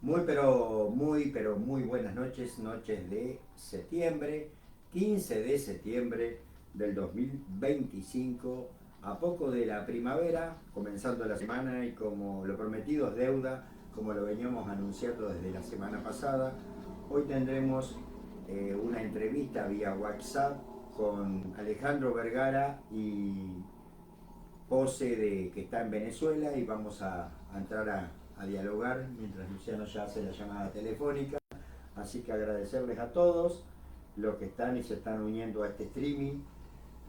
Muy buenas noches, noches de septiembre, 15 de septiembre del 2025, a poco de la primavera, comenzando la semana y como lo prometido es deuda, como lo veníamos anunciando desde la semana pasada, hoy tendremos una entrevista vía WhatsApp con Alejandro Vergara y Pose que está en Venezuela y vamos a entrar a dialogar mientras Luciano ya hace la llamada telefónica. Así que agradecerles a todos los que están y se están uniendo a este streaming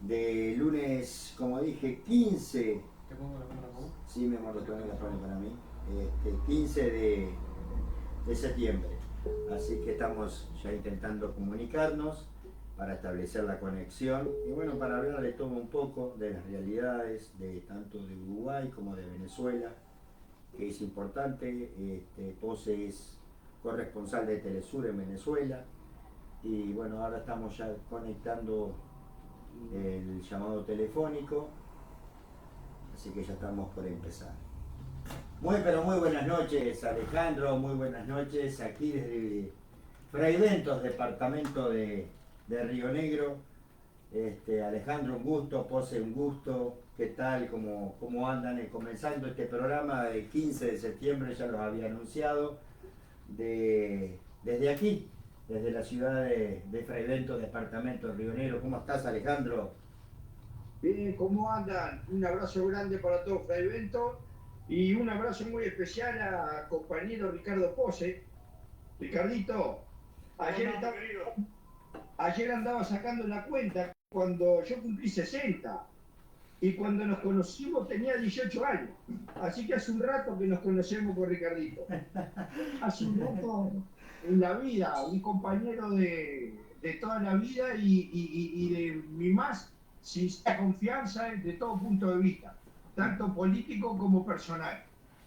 de lunes, como dije, 15. ¿Te pongo la cámara para vos? Sí, mi amor, lo la pone para mí. 15 de septiembre. Así que estamos ya intentando comunicarnos para establecer la conexión y bueno, para hablar de todo un poco, de las realidades, de tanto de Uruguay como de Venezuela, que es importante. Pose es corresponsal de Telesur en Venezuela y bueno, ahora estamos ya conectando el llamado telefónico, así que ya estamos por empezar. Muy buenas noches, Alejandro, muy buenas noches, aquí desde Fraiventos, departamento de Río Negro. Alejandro, un gusto, Pose, un gusto. ¿Qué tal? ¿Cómo andan? Comenzando este programa de 15 de septiembre, ya los había anunciado, desde aquí, desde la ciudad de Fraiventos, departamento de Río Negro. ¿Cómo estás, Alejandro? Bien, ¿cómo andan? Un abrazo grande para todo Fray Bento y un abrazo muy especial a compañero Ricardo Pose. Ricardito, ¿Cómo ayer, andamos, estaba- querido? ayer andaba sacando la cuenta cuando yo cumplí 60 y cuando nos conocimos tenía 18 años. Así que hace un rato que nos conocemos con Ricardito. Hace un rato en la vida, un compañero de toda la vida y de mi más sincera confianza de todo punto de vista, tanto político como personal.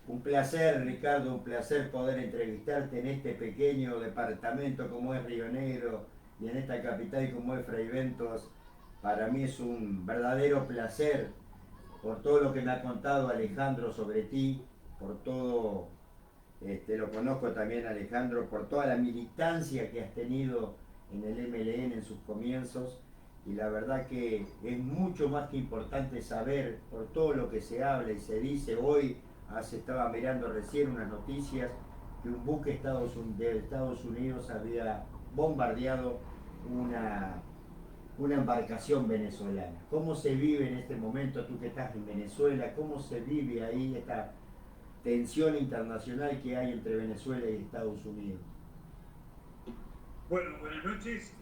Un placer, Ricardo, un placer poder entrevistarte en este pequeño departamento como es Río Negro y en esta capital como es Fraiventos. Para mí es un verdadero placer por todo lo que me ha contado Alejandro sobre ti, por todo, lo conozco también Alejandro, por toda la militancia que has tenido en el MLN en sus comienzos y la verdad que es mucho más que importante saber por todo lo que se habla y se dice hoy. Se estaba mirando recién unas noticias que un buque de Estados Unidos había bombardeado una, una embarcación venezolana. ¿Cómo se vive en este momento, tú que estás en Venezuela, cómo se vive ahí esta tensión internacional que hay entre Venezuela y Estados Unidos? Bueno, buenas noches.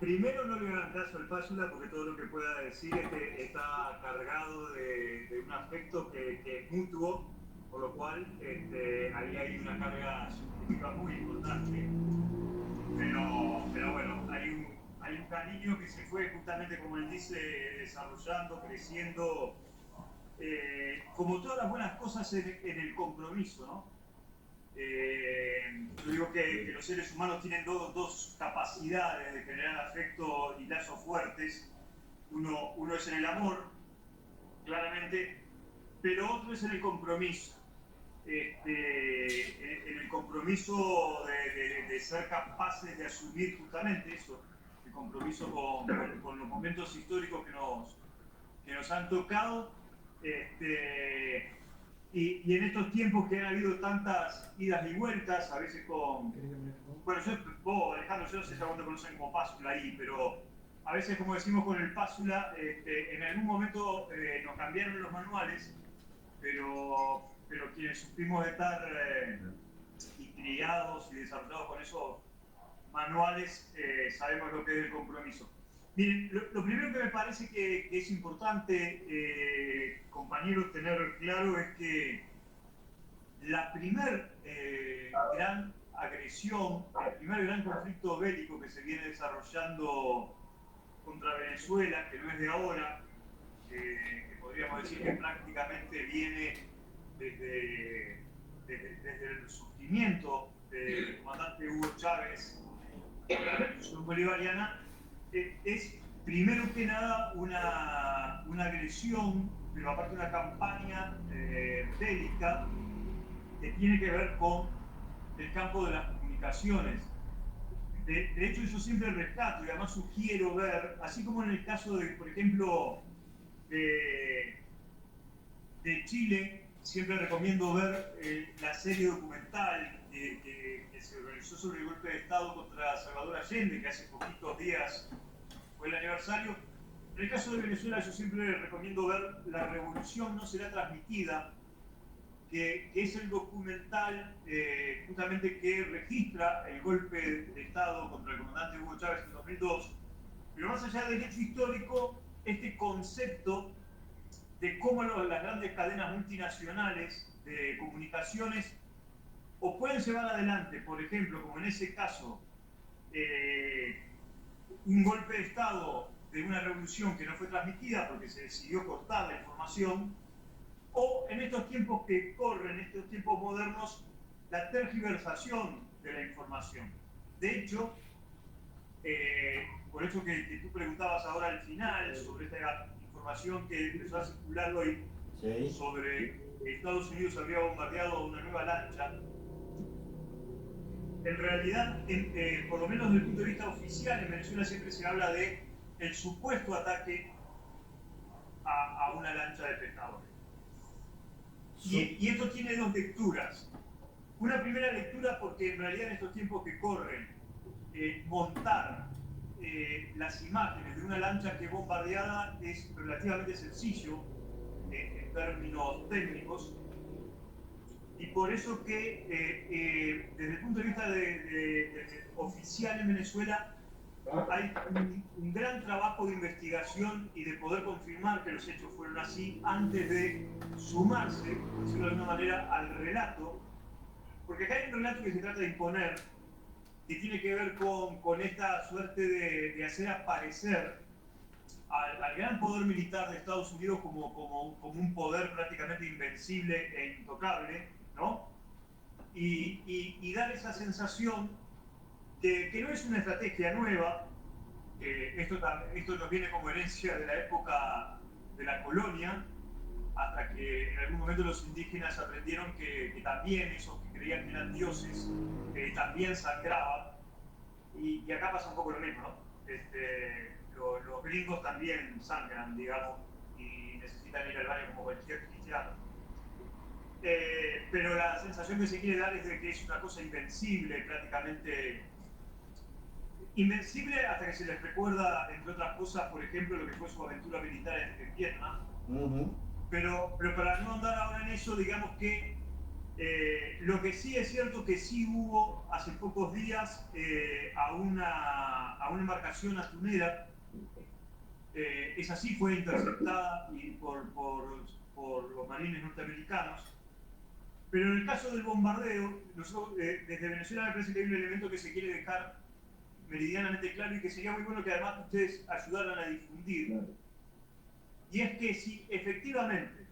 Primero no le hagan caso al Pásula porque todo lo que pueda decir está cargado de un aspecto que es mutuo, por lo cual ahí hay una carga subjetiva muy importante. Pero bueno, hay un cariño que se fue justamente, como él dice, desarrollando, creciendo, como todas las buenas cosas en el compromiso, ¿no? Yo digo que los seres humanos tienen dos capacidades de generar afecto y lazos fuertes. Uno es en el amor, claramente, pero otro es en el compromiso. En el compromiso de ser capaces de asumir justamente eso, el compromiso con los momentos históricos que nos han tocado. Y en estos tiempos que han habido tantas idas y vueltas, a veces con... Bueno, vos, Alejandro, yo no sé si aún te conocen como Pásula ahí, pero a veces, como decimos con el Pásula, en algún momento nos cambiaron los manuales, pero quienes supimos estar y criados y desarrollados con esos manuales, sabemos lo que es el compromiso. Miren, lo primero que me parece que es importante, compañeros, tener claro es que la primer gran agresión, el primer gran conflicto bélico que se viene desarrollando contra Venezuela, que no es de ahora, que podríamos decir que prácticamente viene desde el surgimiento del comandante Hugo Chávez de la revolución bolivariana, es primero que nada una agresión, pero aparte una campaña bélica que tiene que ver con el campo de las comunicaciones. De hecho, yo siempre rescato y además sugiero ver, así como en el caso de, por ejemplo, de Chile, siempre recomiendo ver la serie documental que se organizó sobre el golpe de Estado contra Salvador Allende, que hace poquitos días fue el aniversario. En el caso de Venezuela, yo siempre recomiendo ver La Revolución no será transmitida, que es el documental justamente que registra el golpe de Estado contra el comandante Hugo Chávez en 2002. Pero más allá del hecho histórico, este concepto de cómo las grandes cadenas multinacionales de comunicaciones o pueden llevar adelante, por ejemplo, como en ese caso, un golpe de Estado de una revolución que no fue transmitida porque se decidió cortar la información, o en estos tiempos que corren, en estos tiempos modernos, la tergiversación de la información. De hecho, por eso que tú preguntabas ahora al final sobre esta información que empezó a circular hoy, sí, sobre que Estados Unidos había bombardeado una nueva lancha. En realidad, por lo menos desde el punto de vista oficial, en Venezuela siempre se habla de el supuesto ataque a una lancha de pescadores. Y esto tiene dos lecturas. Una primera lectura porque en realidad en estos tiempos que corren, montar las imágenes de una lancha que es bombardeada es relativamente sencillo en términos técnicos, y por eso que desde el punto de vista oficial en Venezuela hay un gran trabajo de investigación y de poder confirmar que los hechos fueron así antes de sumarse, por decirlo de alguna manera, al relato, porque acá hay un relato que se trata de imponer, que tiene que ver con esta suerte de hacer aparecer al gran poder militar de Estados Unidos como un poder prácticamente invencible e intocable, ¿no? Y dar esa sensación que no es una estrategia nueva. Esto nos viene como herencia de la época de la colonia, hasta que en algún momento los indígenas aprendieron que también esos que creían que eran dioses también sangraban, y acá pasa un poco lo mismo, ¿no? Los gringos también sangran, digamos, y necesitan ir al baño como cualquier cristiano. Pero la sensación que se quiere dar es de que es una cosa invencible, prácticamente invencible, hasta que se les recuerda, entre otras cosas, por ejemplo, lo que fue su aventura militar en Vietnam. Pero para no andar ahora en eso, digamos que lo que sí es cierto que sí hubo hace pocos días a una embarcación atunera, esa sí fue interceptada por los marines norteamericanos. Pero en el caso del bombardeo, nosotros, desde Venezuela me parece que hay un elemento que se quiere dejar meridianamente claro y que sería muy bueno que además ustedes ayudaran a difundir. Y es que si efectivamente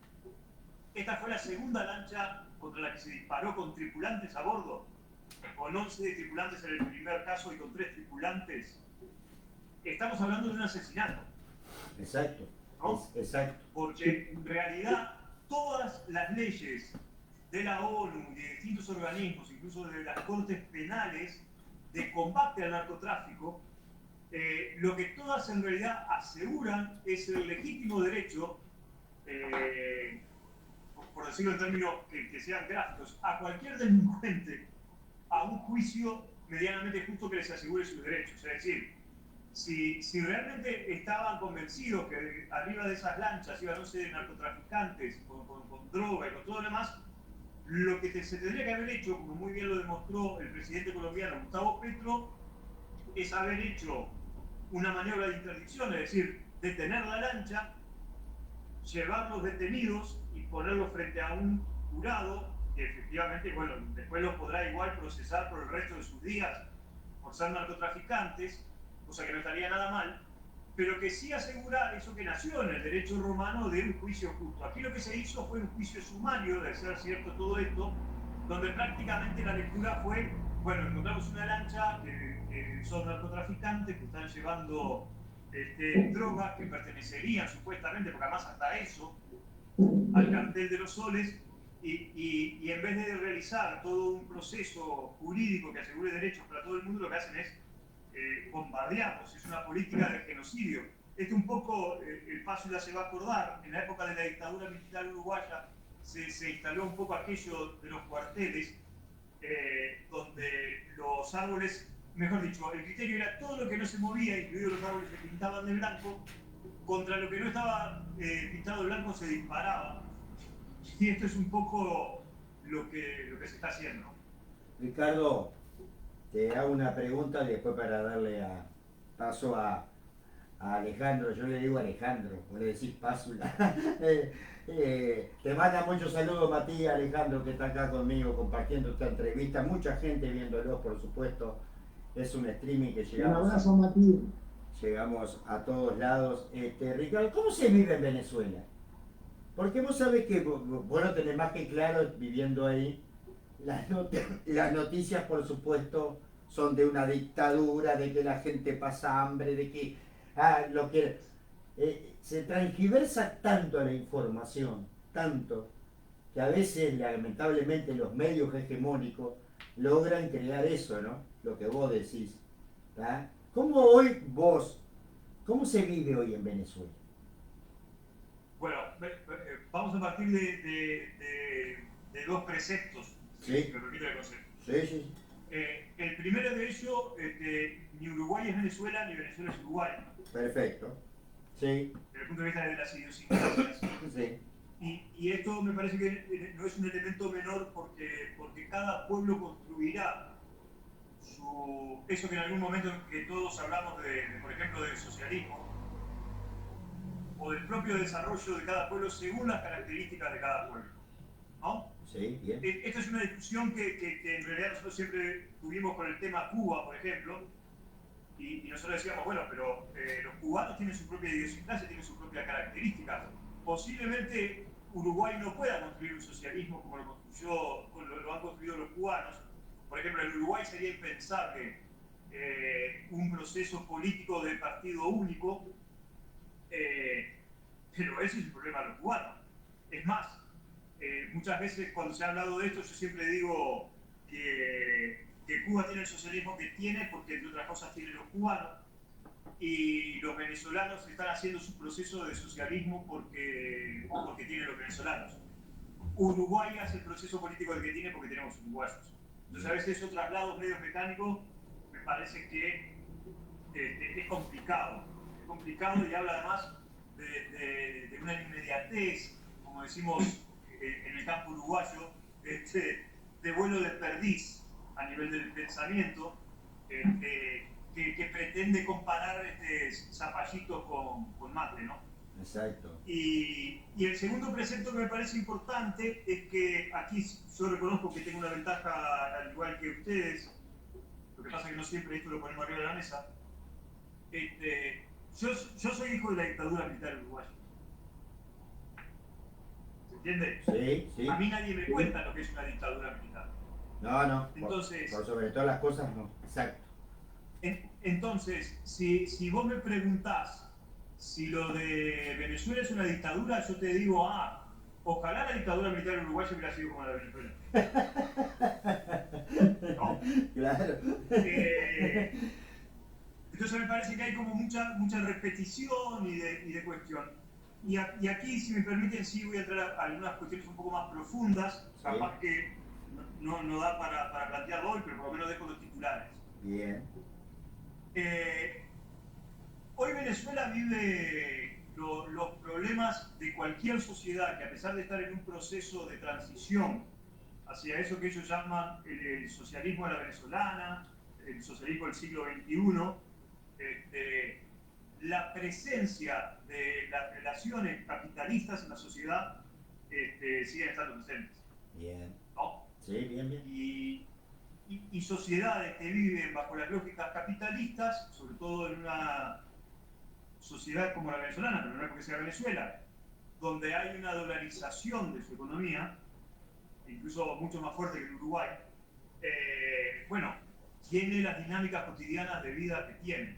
esta fue la segunda lancha contra la que se disparó con tripulantes a bordo, con 11 tripulantes en el primer caso y con 3 tripulantes, estamos hablando de un asesinato. Exacto. ¿No? Exacto. Porque en realidad todas las leyes de la ONU y de distintos organismos, incluso de las cortes penales de combate al narcotráfico, lo que todas en realidad aseguran es el legítimo derecho, por decirlo en términos que sean gráficos, a cualquier delincuente a un juicio medianamente justo que les asegure sus derechos. Es decir, si realmente estaban convencidos que arriba de esas lanchas iban 11 narcotraficantes con droga y con todo lo demás, lo que se tendría que haber hecho, como muy bien lo demostró el presidente colombiano Gustavo Petro, es haber hecho una maniobra de interdicción, es decir, detener la lancha, llevar los detenidos y ponerlos frente a un jurado que efectivamente, bueno, después los podrá igual procesar por el resto de sus días por ser narcotraficantes, cosa que no estaría nada mal, pero que sí asegurar eso que nació en el derecho romano de un juicio justo. Aquí lo que se hizo fue un juicio sumario, de ser cierto todo esto, donde prácticamente la lectura fue, bueno, encontramos una lancha que son narcotraficantes que están llevando drogas que pertenecerían supuestamente, porque además hasta eso, al cartel de los soles, y en vez de realizar todo un proceso jurídico que asegure derechos para todo el mundo, lo que hacen es bombardearlos. Es una política de genocidio. Un poco, el Pazula se va a acordar, en la época de la dictadura militar uruguaya se instaló un poco aquello de los cuarteles, donde los árboles, mejor dicho, el criterio era todo lo que no se movía, incluidos los árboles se pintaban de blanco, contra lo que no estaba pintado de blanco se disparaba. Y esto es un poco lo que se está haciendo. Ricardo, te hago una pregunta y después para darle paso a Alejandro. Yo le digo Alejandro, vos le decís Pazula. Te manda muchos saludos Matías, Alejandro, que está acá conmigo compartiendo esta entrevista. Mucha gente viéndolo, por supuesto. Es un streaming que llegamos. Un abrazo, Matías. Llegamos a todos lados. Ricardo, ¿cómo se vive en Venezuela? Porque vos sabés que vos lo tenés más que claro viviendo ahí. Las noticias, por supuesto, son de una dictadura, de que la gente pasa hambre, de que se transgiversa tanto la información, tanto, que a veces lamentablemente los medios hegemónicos logran crear eso, ¿no? Lo que vos decís. ¿Tá? ¿Cómo se vive hoy en Venezuela? Bueno, vamos a partir de dos preceptos, sí. Si me permite el concepto. Sí. El primero de ellos, ni Uruguay es Venezuela, ni Venezuela es Uruguay. Perfecto. Sí. Desde el punto de vista de las idiosincrasias. Sí. Y esto me parece que no es un elemento menor porque cada pueblo construirá eso que en algún momento que todos hablamos por ejemplo, del socialismo, o del propio desarrollo de cada pueblo según las características de cada pueblo, ¿no? Sí, bien. Esta es una discusión que en realidad nosotros siempre tuvimos con el tema Cuba, por ejemplo, y nosotros decíamos, bueno, pero los cubanos tienen su propia idiosincrasia, tienen sus propias características. Posiblemente Uruguay no pueda construir un socialismo como lo han construido los cubanos. Por ejemplo, en Uruguay sería impensable un proceso político de partido único, pero ese es el problema de los cubanos. Es más, muchas veces cuando se ha hablado de esto, yo siempre digo que Cuba tiene el socialismo que tiene porque, entre otras cosas, tiene los cubanos, y los venezolanos están haciendo su proceso de socialismo porque tienen los venezolanos. Uruguay hace el proceso político que tiene porque tenemos uruguayos. Entonces, a veces esos traslados medios mecánicos me parece que es complicado. Es complicado y habla además de una inmediatez, como decimos en el campo uruguayo, de vuelo de perdiz a nivel del pensamiento, que pretende comparar zapallito con mate, ¿no? Exacto. Y el segundo precepto que me parece importante es que aquí yo reconozco que tengo una ventaja al igual que ustedes, lo que pasa es que no siempre esto lo ponemos arriba de la mesa. Yo soy hijo de la dictadura militar uruguaya. ¿Se entiende? Sí. A mí nadie me cuenta lo que es una dictadura militar. No. Entonces, por sobre todas las cosas, no. Exacto. Entonces, si vos me preguntás si lo de Venezuela es una dictadura, yo te digo, ojalá la dictadura militar uruguaya hubiera sido como la de Venezuela. ¿No? Claro. Entonces me parece que hay como mucha repetición y de cuestión. Y aquí, si me permiten, sí voy a entrar a algunas cuestiones un poco más profundas, sí. Capaz que no da para plantearlo hoy, pero por lo menos dejo los titulares. Bien. Hoy Venezuela vive los problemas de cualquier sociedad que, a pesar de estar en un proceso de transición hacia eso que ellos llaman el socialismo de la venezolana, el socialismo del siglo XXI, la presencia de las relaciones capitalistas en la sociedad siguen estando presentes. Bien. ¿No? Sí, bien. Y sociedades que viven bajo las lógicas capitalistas, sobre todo en una sociedad como la venezolana, pero no es porque sea Venezuela, donde hay una dolarización de su economía, incluso mucho más fuerte que en Uruguay, tiene las dinámicas cotidianas de vida que tiene.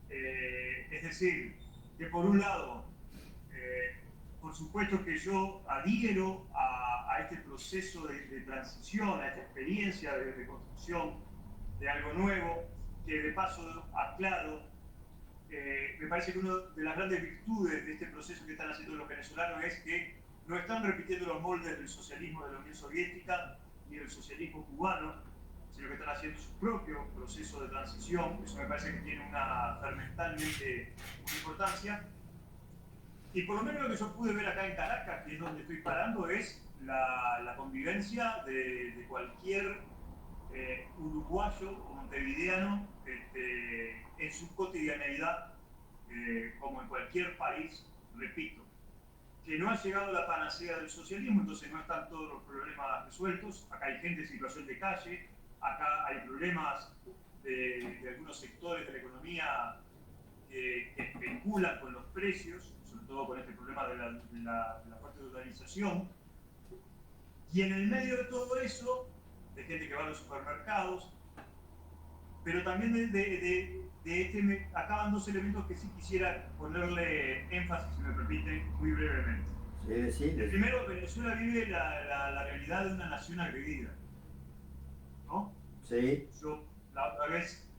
Es decir, que por un lado, por supuesto que yo adhiero a a este proceso de transición, a esta experiencia de construcción de algo nuevo, que de paso aclaro, me parece que una de las grandes virtudes de este proceso que están haciendo los venezolanos es que no están repitiendo los moldes del socialismo de la Unión Soviética ni del socialismo cubano, sino que están haciendo su propio proceso de transición. Eso me parece que tiene fundamentalmente una importancia. Y por lo menos lo que yo pude ver acá en Caracas, que es donde estoy parando, es la convivencia de cualquier uruguayo o montevideano en su cotidianeidad, como en cualquier país, repito, que no ha llegado la panacea del socialismo, entonces no están todos los problemas resueltos. Acá hay gente en situación de calle, acá hay problemas de algunos sectores de la economía que especulan con los precios, sobre todo con este problema de la fuerte dolarización. Y en el medio de todo eso, de gente que va a los supermercados, pero también acaban dos elementos que sí quisiera ponerle énfasis, si me permiten, muy brevemente. Sí. El primero, Venezuela vive la realidad de una nación agredida, ¿no? Sí. Yo la otra vez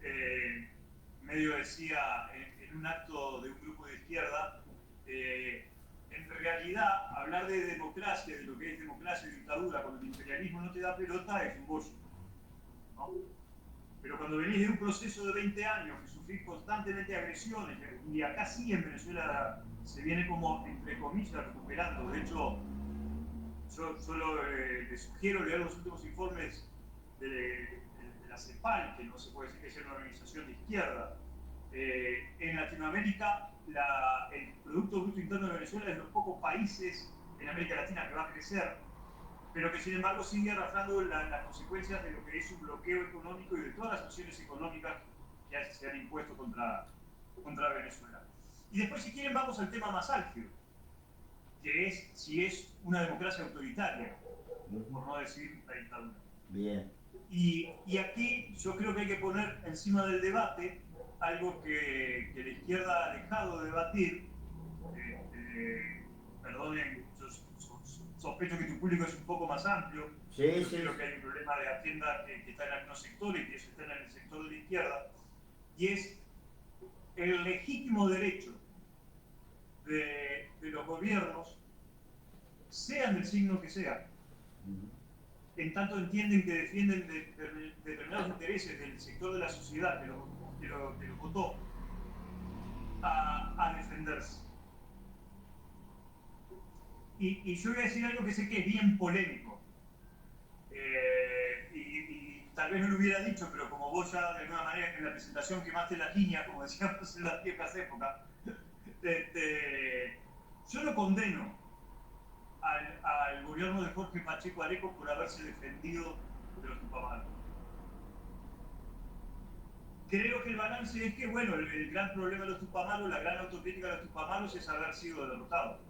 medio decía en un acto de un grupo de izquierda, en realidad hablar de democracia, de lo que es democracia y dictadura, cuando el imperialismo no te da pelota, es un bollo, ¿no? Pero cuando venís de un proceso de 20 años que sufrís constantemente agresiones, y acá sí en Venezuela se viene como, entre comillas, recuperando. De hecho, yo les sugiero leer los últimos informes de la CEPAL, que no se puede decir que sea una organización de izquierda. En Latinoamérica, el Producto Bruto Interno de Venezuela es de los pocos países en América Latina que va a crecer, pero que sin embargo sigue arrastrando las consecuencias de lo que es un bloqueo económico y de todas las acciones económicas que se han impuesto contra Venezuela. Y después, si quieren, vamos al tema más álgido, que es si es una democracia autoritaria, por no decir una dictadura. Bien. Y aquí yo creo que hay que poner encima del debate algo que la izquierda ha dejado de debatir. Perdonen, yo sospecho que tu público es un poco más amplio. Sí. Creo que hay un problema de agenda que está en algunos sectores, que eso está en el sector de la izquierda, y es el legítimo derecho de los gobiernos, sean del signo que sean, en tanto entienden que defienden determinados intereses del sector de la sociedad que lo votó, a defenderse. Y yo voy a decir algo que sé que es bien polémico, y tal vez no lo hubiera dicho, pero como vos ya de alguna manera en la presentación quemaste la línea, como decíamos en las viejas épocas, yo lo condeno al gobierno de Jorge Pacheco Areco por haberse defendido de los Tupamaros. Creo que el balance es que, bueno, el gran problema de los Tupamaros, la gran autocrítica de los Tupamaros es haber sido derrotados.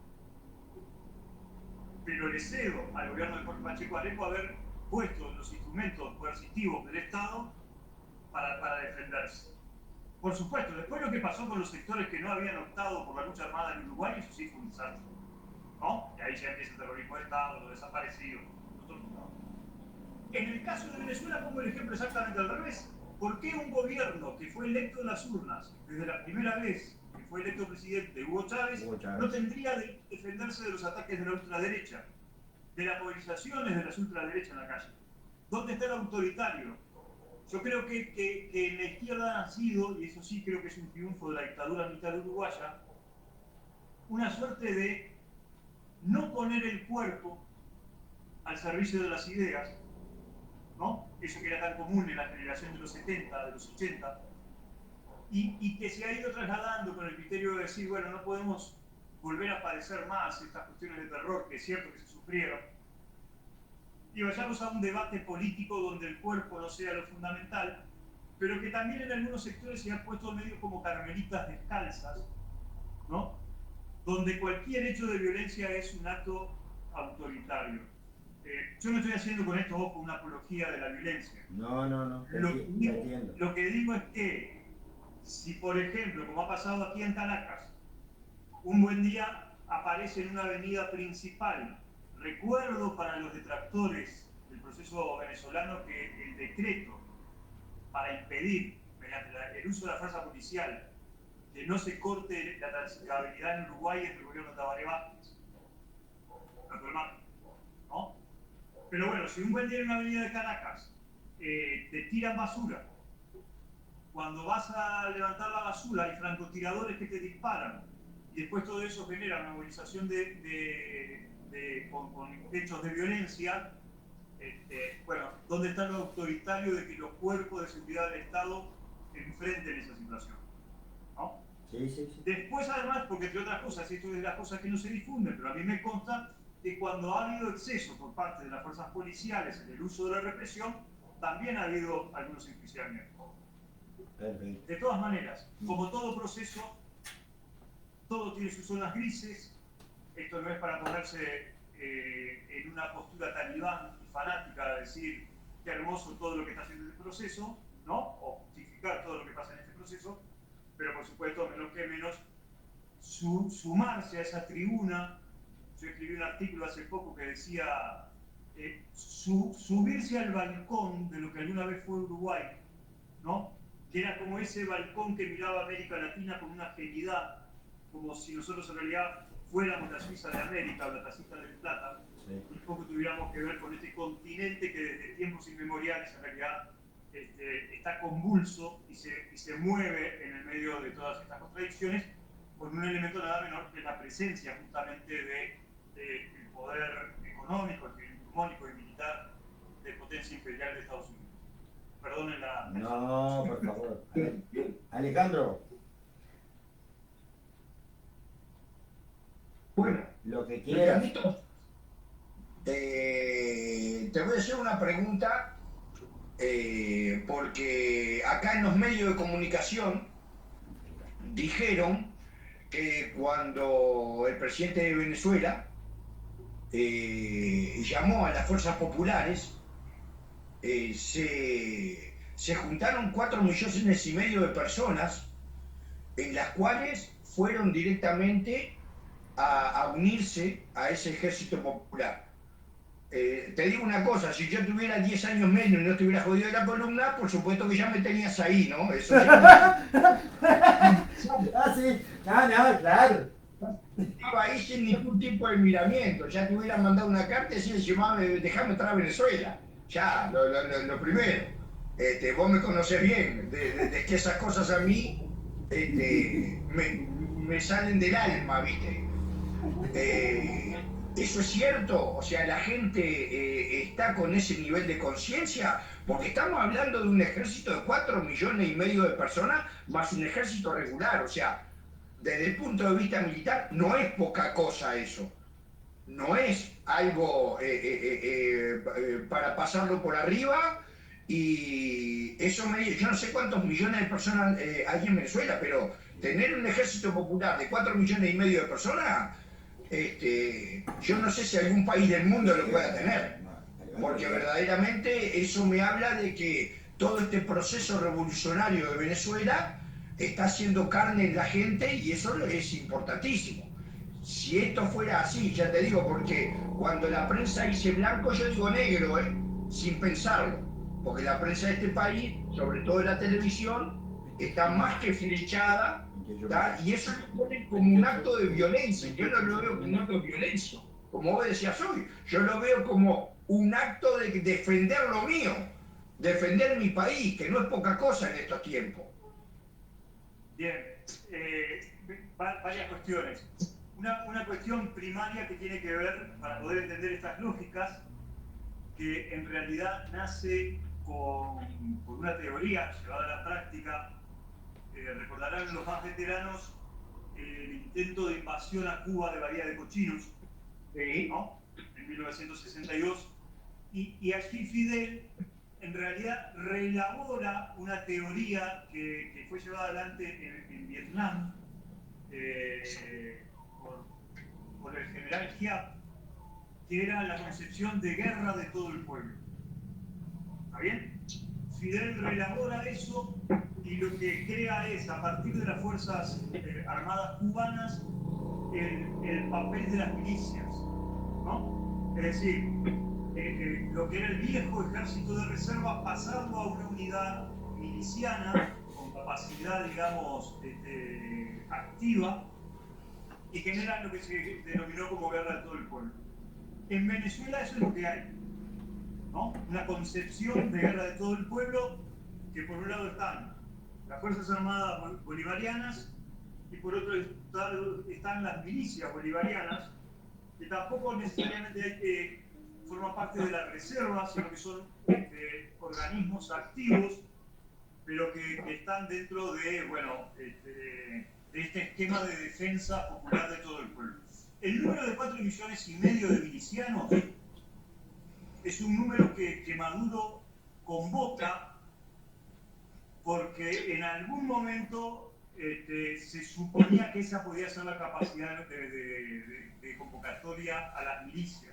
Pero le cedo al gobierno de Jorge Pacheco Areco haber puesto los instrumentos coercitivos del Estado para defenderse. Por supuesto, después lo que pasó con los sectores que no habían optado por la lucha armada en Uruguay, eso sí fue un desastre, ¿no? Y ahí ya empieza el terrorismo de Estado, los desaparecidos, los torturados. En el caso de Venezuela pongo el ejemplo exactamente al revés. ¿Por qué un gobierno que fue electo en las urnas desde la primera vez que fue electo presidente, Hugo Chávez, no tendría de defenderse de los ataques de la ultraderecha, de las movilizaciones de las ultraderechas en la calle? ¿Dónde está el autoritario? Yo creo que en la izquierda ha sido, y eso sí creo que es un triunfo de la dictadura militar uruguaya, una suerte de no poner el cuerpo al servicio de las ideas, ¿no? Eso que era tan común en la generación de los 70, de los 80, y que se ha ido trasladando con el criterio de decir, bueno, no podemos volver a padecer más estas cuestiones de terror, que es cierto que se sufrieron, y vayamos a un debate político donde el cuerpo no sea lo fundamental, pero que también en algunos sectores se han puesto medio como carmelitas descalzas, ¿no? Donde cualquier hecho de violencia es un acto autoritario. Yo no estoy haciendo con esto, ojo, una apología de la violencia. No. Lo que digo es que si, por ejemplo, como ha pasado aquí en Caracas, un buen día aparece en una avenida principal, Recuerdo para los detractores del proceso venezolano que el decreto para impedir, mediante el uso de la fuerza policial, que no se corte la transitabilidad en Uruguay es del gobierno de Tabaré Vázquez, ¿no? Pero bueno, si un buen día en una avenida de Caracas te tiran basura, cuando vas a levantar la basura hay francotiradores que te disparan y después todo eso genera una movilización con hechos de violencia, bueno, ¿dónde está lo autoritario de que los cuerpos de seguridad del Estado enfrenten esa situación? ¿No? Sí. Después, además, porque entre otras cosas, esto es de las cosas que no se difunden, pero a mí me consta que cuando ha habido exceso por parte de las fuerzas policiales en el uso de la represión, también ha habido algunos enjuiciamientos. Perfecto. De todas maneras, como todo proceso, todo tiene sus zonas grises. Esto no es para ponerse en una postura talibán y fanática de decir qué hermoso todo lo que está haciendo este proceso, ¿no? O justificar todo lo que pasa en este proceso, pero por supuesto, menos que menos, sumarse a esa tribuna. Yo escribí un artículo hace poco que decía subirse al balcón de lo que alguna vez fue Uruguay, ¿no? Que era como ese balcón que miraba a América Latina con una genialidad, como si nosotros en realidad fuéramos la Suiza de América o la Tacita del Plata, y un poco tuviéramos que ver con este continente que desde tiempos inmemoriales en realidad está convulso y se mueve en el medio de todas estas contradicciones, con un elemento nada menor que la presencia justamente del poder económico, hegemónico y militar de potencia imperial de Estados Unidos. Perdonen la... No, por favor. Alejandro. Bueno, lo que quieras. Te voy a hacer una pregunta, porque acá en los medios de comunicación dijeron que cuando el presidente de Venezuela llamó a las fuerzas populares, se juntaron 4,5 millones de personas, en las cuales fueron directamente a unirse a ese ejército popular. Te digo una cosa, si yo tuviera 10 años menos y no estuviera jodido de la columna, por supuesto que ya me tenías ahí, ¿no? Eso ya... Sí, no, claro. Estaba ahí sin ningún tipo de miramiento, ya te hubiera mandado una carta y decía, dejame entrar a Venezuela, ya, lo primero. Vos me conocés bien, de que esas cosas a mí me salen del alma, ¿viste? ¿Eso es cierto? O sea, ¿la gente está con ese nivel de conciencia? Porque estamos hablando de un ejército de 4,5 millones de personas más un ejército regular. O sea, desde el punto de vista militar, no es poca cosa eso. No es algo para pasarlo por arriba. Y eso yo no sé cuántos millones de personas hay en Venezuela, pero tener un ejército popular de 4,5 millones de personas... yo no sé si algún país del mundo lo pueda tener, porque verdaderamente eso me habla de que todo este proceso revolucionario de Venezuela está haciendo carne en la gente y eso es importantísimo. Si esto fuera así, ya te digo, porque cuando la prensa dice blanco, yo digo negro, sin pensarlo, porque la prensa de este país, sobre todo la televisión, está más que flechada. Y eso lo ponen como un acto de violencia. Yo no lo veo como un acto de violencia, como vos decías hoy. Yo lo veo como un acto de defender lo mío, defender mi país, que no es poca cosa en estos tiempos. Bien, varias cuestiones. Una cuestión primaria que tiene que ver, para poder entender estas lógicas, que en realidad nace con una teoría llevada a la práctica. Recordarán los más veteranos el intento de invasión a Cuba de Bahía de Cochinos, ¿no? En 1962, y allí Fidel en realidad reelabora una teoría que fue llevada adelante en Vietnam por el general Giap, que era la concepción de guerra de todo el pueblo. ¿Está bien? Fidel reelabora eso y lo que crea es, a partir de las Fuerzas Armadas cubanas, el papel de las milicias, ¿no? Es decir, lo que era el viejo ejército de reserva pasando a una unidad miliciana con capacidad, digamos, activa y genera lo que se denominó como guerra de todo el pueblo. En Venezuela eso es lo que hay, ¿no? Una concepción de guerra de todo el pueblo que por un lado están las Fuerzas Armadas Bolivarianas y por otro lado están las milicias bolivarianas, que tampoco necesariamente hay que formar parte de la reserva, sino que son organismos activos, pero que están dentro de, bueno, de este esquema de defensa popular de todo el pueblo. El número de 4,5 millones de milicianos es un número que Maduro convoca porque en algún momento se suponía que esa podía ser la capacidad de convocatoria a las milicias.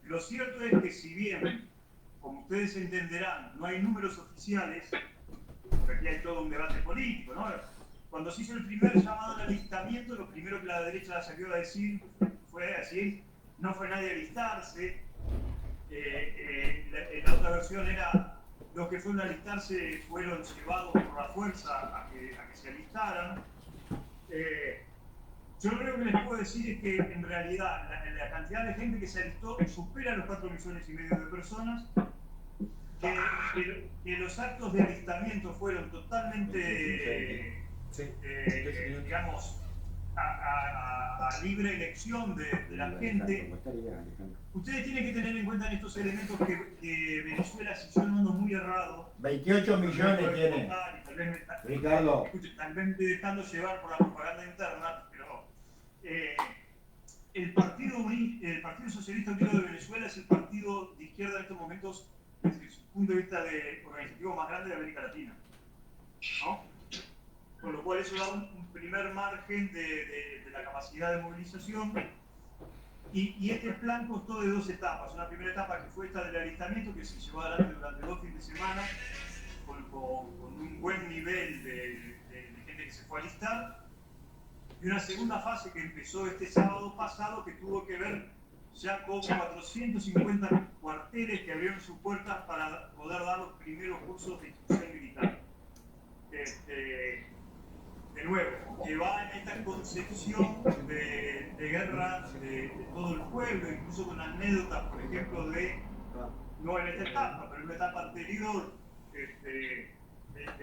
Lo cierto es que si bien, como ustedes entenderán, no hay números oficiales, porque aquí hay todo un debate político, ¿no? Cuando se hizo el primer llamado al alistamiento, lo primero que la derecha salió a decir fue así, no fue nadie a alistarse. La otra versión era, los que fueron a alistarse fueron llevados por la fuerza a que se alistaran. Yo lo único que les puedo decir es que en realidad la cantidad de gente que se alistó supera los 4,5 millones de personas, que los actos de alistamiento fueron totalmente, digamos, a libre elección de la gente. Ustedes tienen que tener en cuenta en estos elementos que Venezuela, si yo no ando muy errado, 28 millones tiene. Ricardo. Tal vez me estoy dejando llevar por la propaganda interna, pero el Partido Socialista Unido de Venezuela es el partido de izquierda en estos momentos, desde su punto de vista organizativo más grande de América Latina, ¿no? Con lo cual eso da un primer margen de la capacidad de movilización. Y este plan constó de 2 etapas. Una primera etapa que fue esta del alistamiento, que se llevó adelante durante 2 fines de semana, con un buen nivel de gente que se fue a alistar. Y una segunda fase que empezó este sábado pasado, que tuvo que ver ya con 450 cuarteles que abrieron sus puertas para poder dar los primeros cursos de instrucción militar. De nuevo, que va en esta concepción de guerra de todo el pueblo, incluso con anécdotas, por ejemplo, no en esta etapa, pero en una etapa anterior,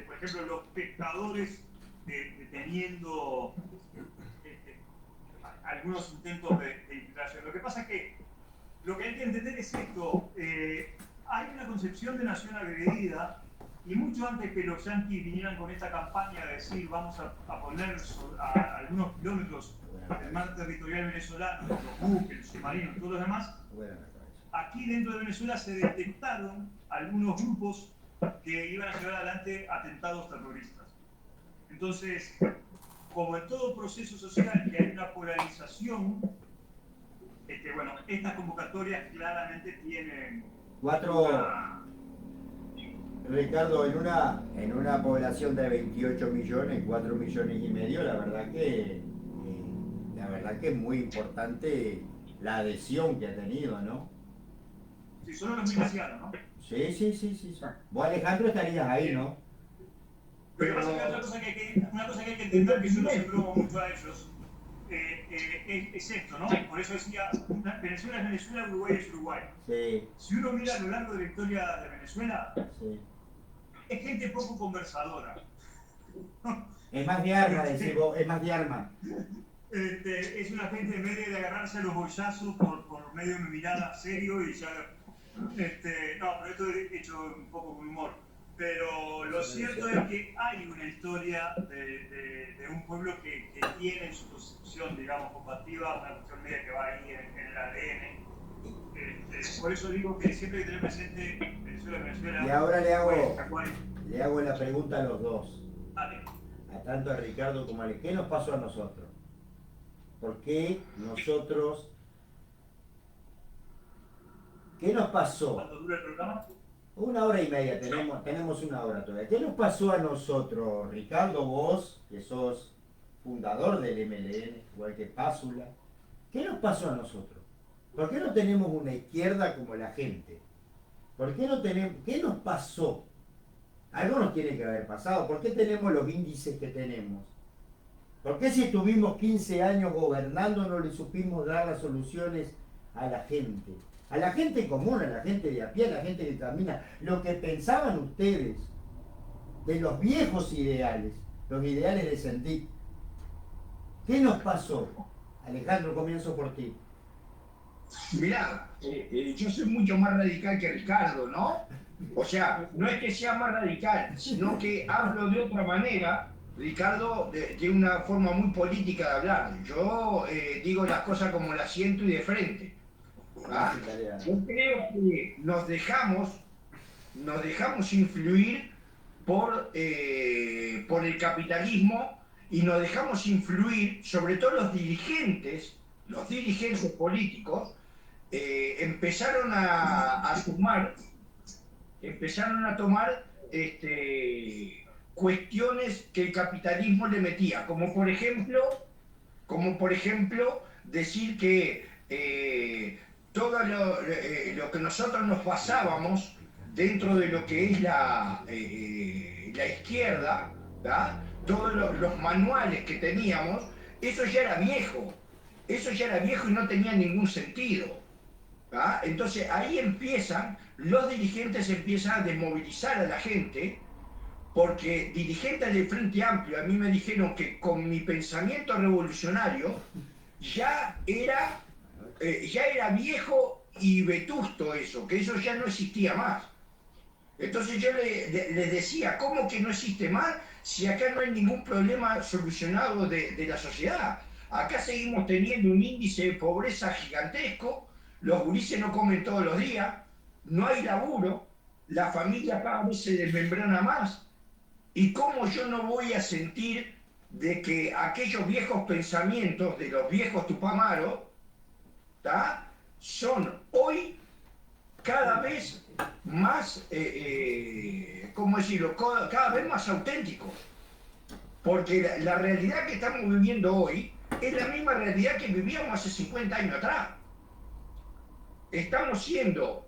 por ejemplo, los pescadores deteniendo algunos intentos de infiltración. Lo que pasa es que lo que hay que entender es esto: hay una concepción de nación agredida. Y mucho antes que los yanquis vinieran con esta campaña de decir vamos a poner a algunos kilómetros del mar territorial venezolano, los buques, los submarinos, todos los demás, aquí dentro de Venezuela se detectaron algunos grupos que iban a llevar adelante atentados terroristas. Entonces, como en todo proceso social que hay una polarización, bueno, estas convocatorias claramente tienen Ricardo, en una población de 28 millones, 4,5 millones, la verdad que es muy importante la adhesión que ha tenido, ¿no? Sí, solo los milicianos, ¿no? Sí. Vos, Alejandro, estarías ahí, ¿no? Lo que pasa es que una cosa que hay que entender, que yo lo sembró mucho a ellos, es esto, ¿no? Por eso decía, Venezuela es Venezuela, Uruguay es Uruguay. Sí. Si uno mira a lo largo de la historia de Venezuela, Sí. Es gente poco conversadora. Es más de arma, decís vos, es más de arma. Es una gente, en vez de agarrarse a los bollazos por medio de una mirada serio y ya... no, pero esto es hecho un poco con humor. Pero lo cierto es que hay una historia de un pueblo que tiene en su concepción, digamos, combativa, una cuestión media que va ahí en el ADN. Por eso digo que siempre hay que tener presente Venezuela. Y ahora le hago la pregunta a los dos. Vale. A tanto a Ricardo como a Ale. ¿Qué nos pasó a nosotros? ¿Por qué nosotros? ¿Qué nos pasó? ¿Cuánto dura el programa? 1 hora y media, tenemos 1 hora todavía. ¿Qué nos pasó a nosotros, Ricardo, vos, que sos fundador del MLN, igual que Pásula? ¿Qué nos pasó a nosotros? ¿Por qué no tenemos una izquierda como la gente? ¿Por qué no tenemos, qué nos pasó? Algo nos tiene que haber pasado. ¿Por qué tenemos los índices que tenemos? ¿Por qué si estuvimos 15 años gobernando no le supimos dar las soluciones a la gente? A la gente común, a la gente de a pie, a la gente que camina. Lo que pensaban ustedes de los viejos ideales, los ideales de Sendik. ¿Qué nos pasó? Alejandro, comienzo por ti. Mirá, yo soy mucho más radical que Ricardo, ¿no? O sea, no es que sea más radical, sino que hablo de otra manera. Ricardo tiene una forma muy política de hablar. Yo digo las cosas como las siento y de frente. ¿Ah? Yo creo que nos dejamos influir por el capitalismo y nos dejamos influir, sobre todo los dirigentes políticos, empezaron a tomar cuestiones que el capitalismo le metía, como por ejemplo decir que todo lo que nosotros nos basábamos dentro de lo que es la izquierda, ¿verdad? Todos los manuales que teníamos, eso ya era viejo y no tenía ningún sentido. ¿Ah? Entonces ahí los dirigentes empiezan a desmovilizar a la gente, porque dirigentes del Frente Amplio a mí me dijeron que con mi pensamiento revolucionario ya era viejo y vetusto eso, que eso ya no existía más. Entonces yo les decía, ¿cómo que no existe más si acá no hay ningún problema solucionado de la sociedad? Acá seguimos teniendo un índice de pobreza gigantesco, los gurises no comen todos los días, no hay laburo, la familia cada vez se desmembrana más. ¿Y cómo yo no voy a sentir de que aquellos viejos pensamientos de los viejos tupamaros, ¿tá?, son hoy cada vez más, ¿cómo decirlo?, cada vez más auténticos? Porque la realidad que estamos viviendo hoy es la misma realidad que vivíamos hace 50 años atrás. Estamos siendo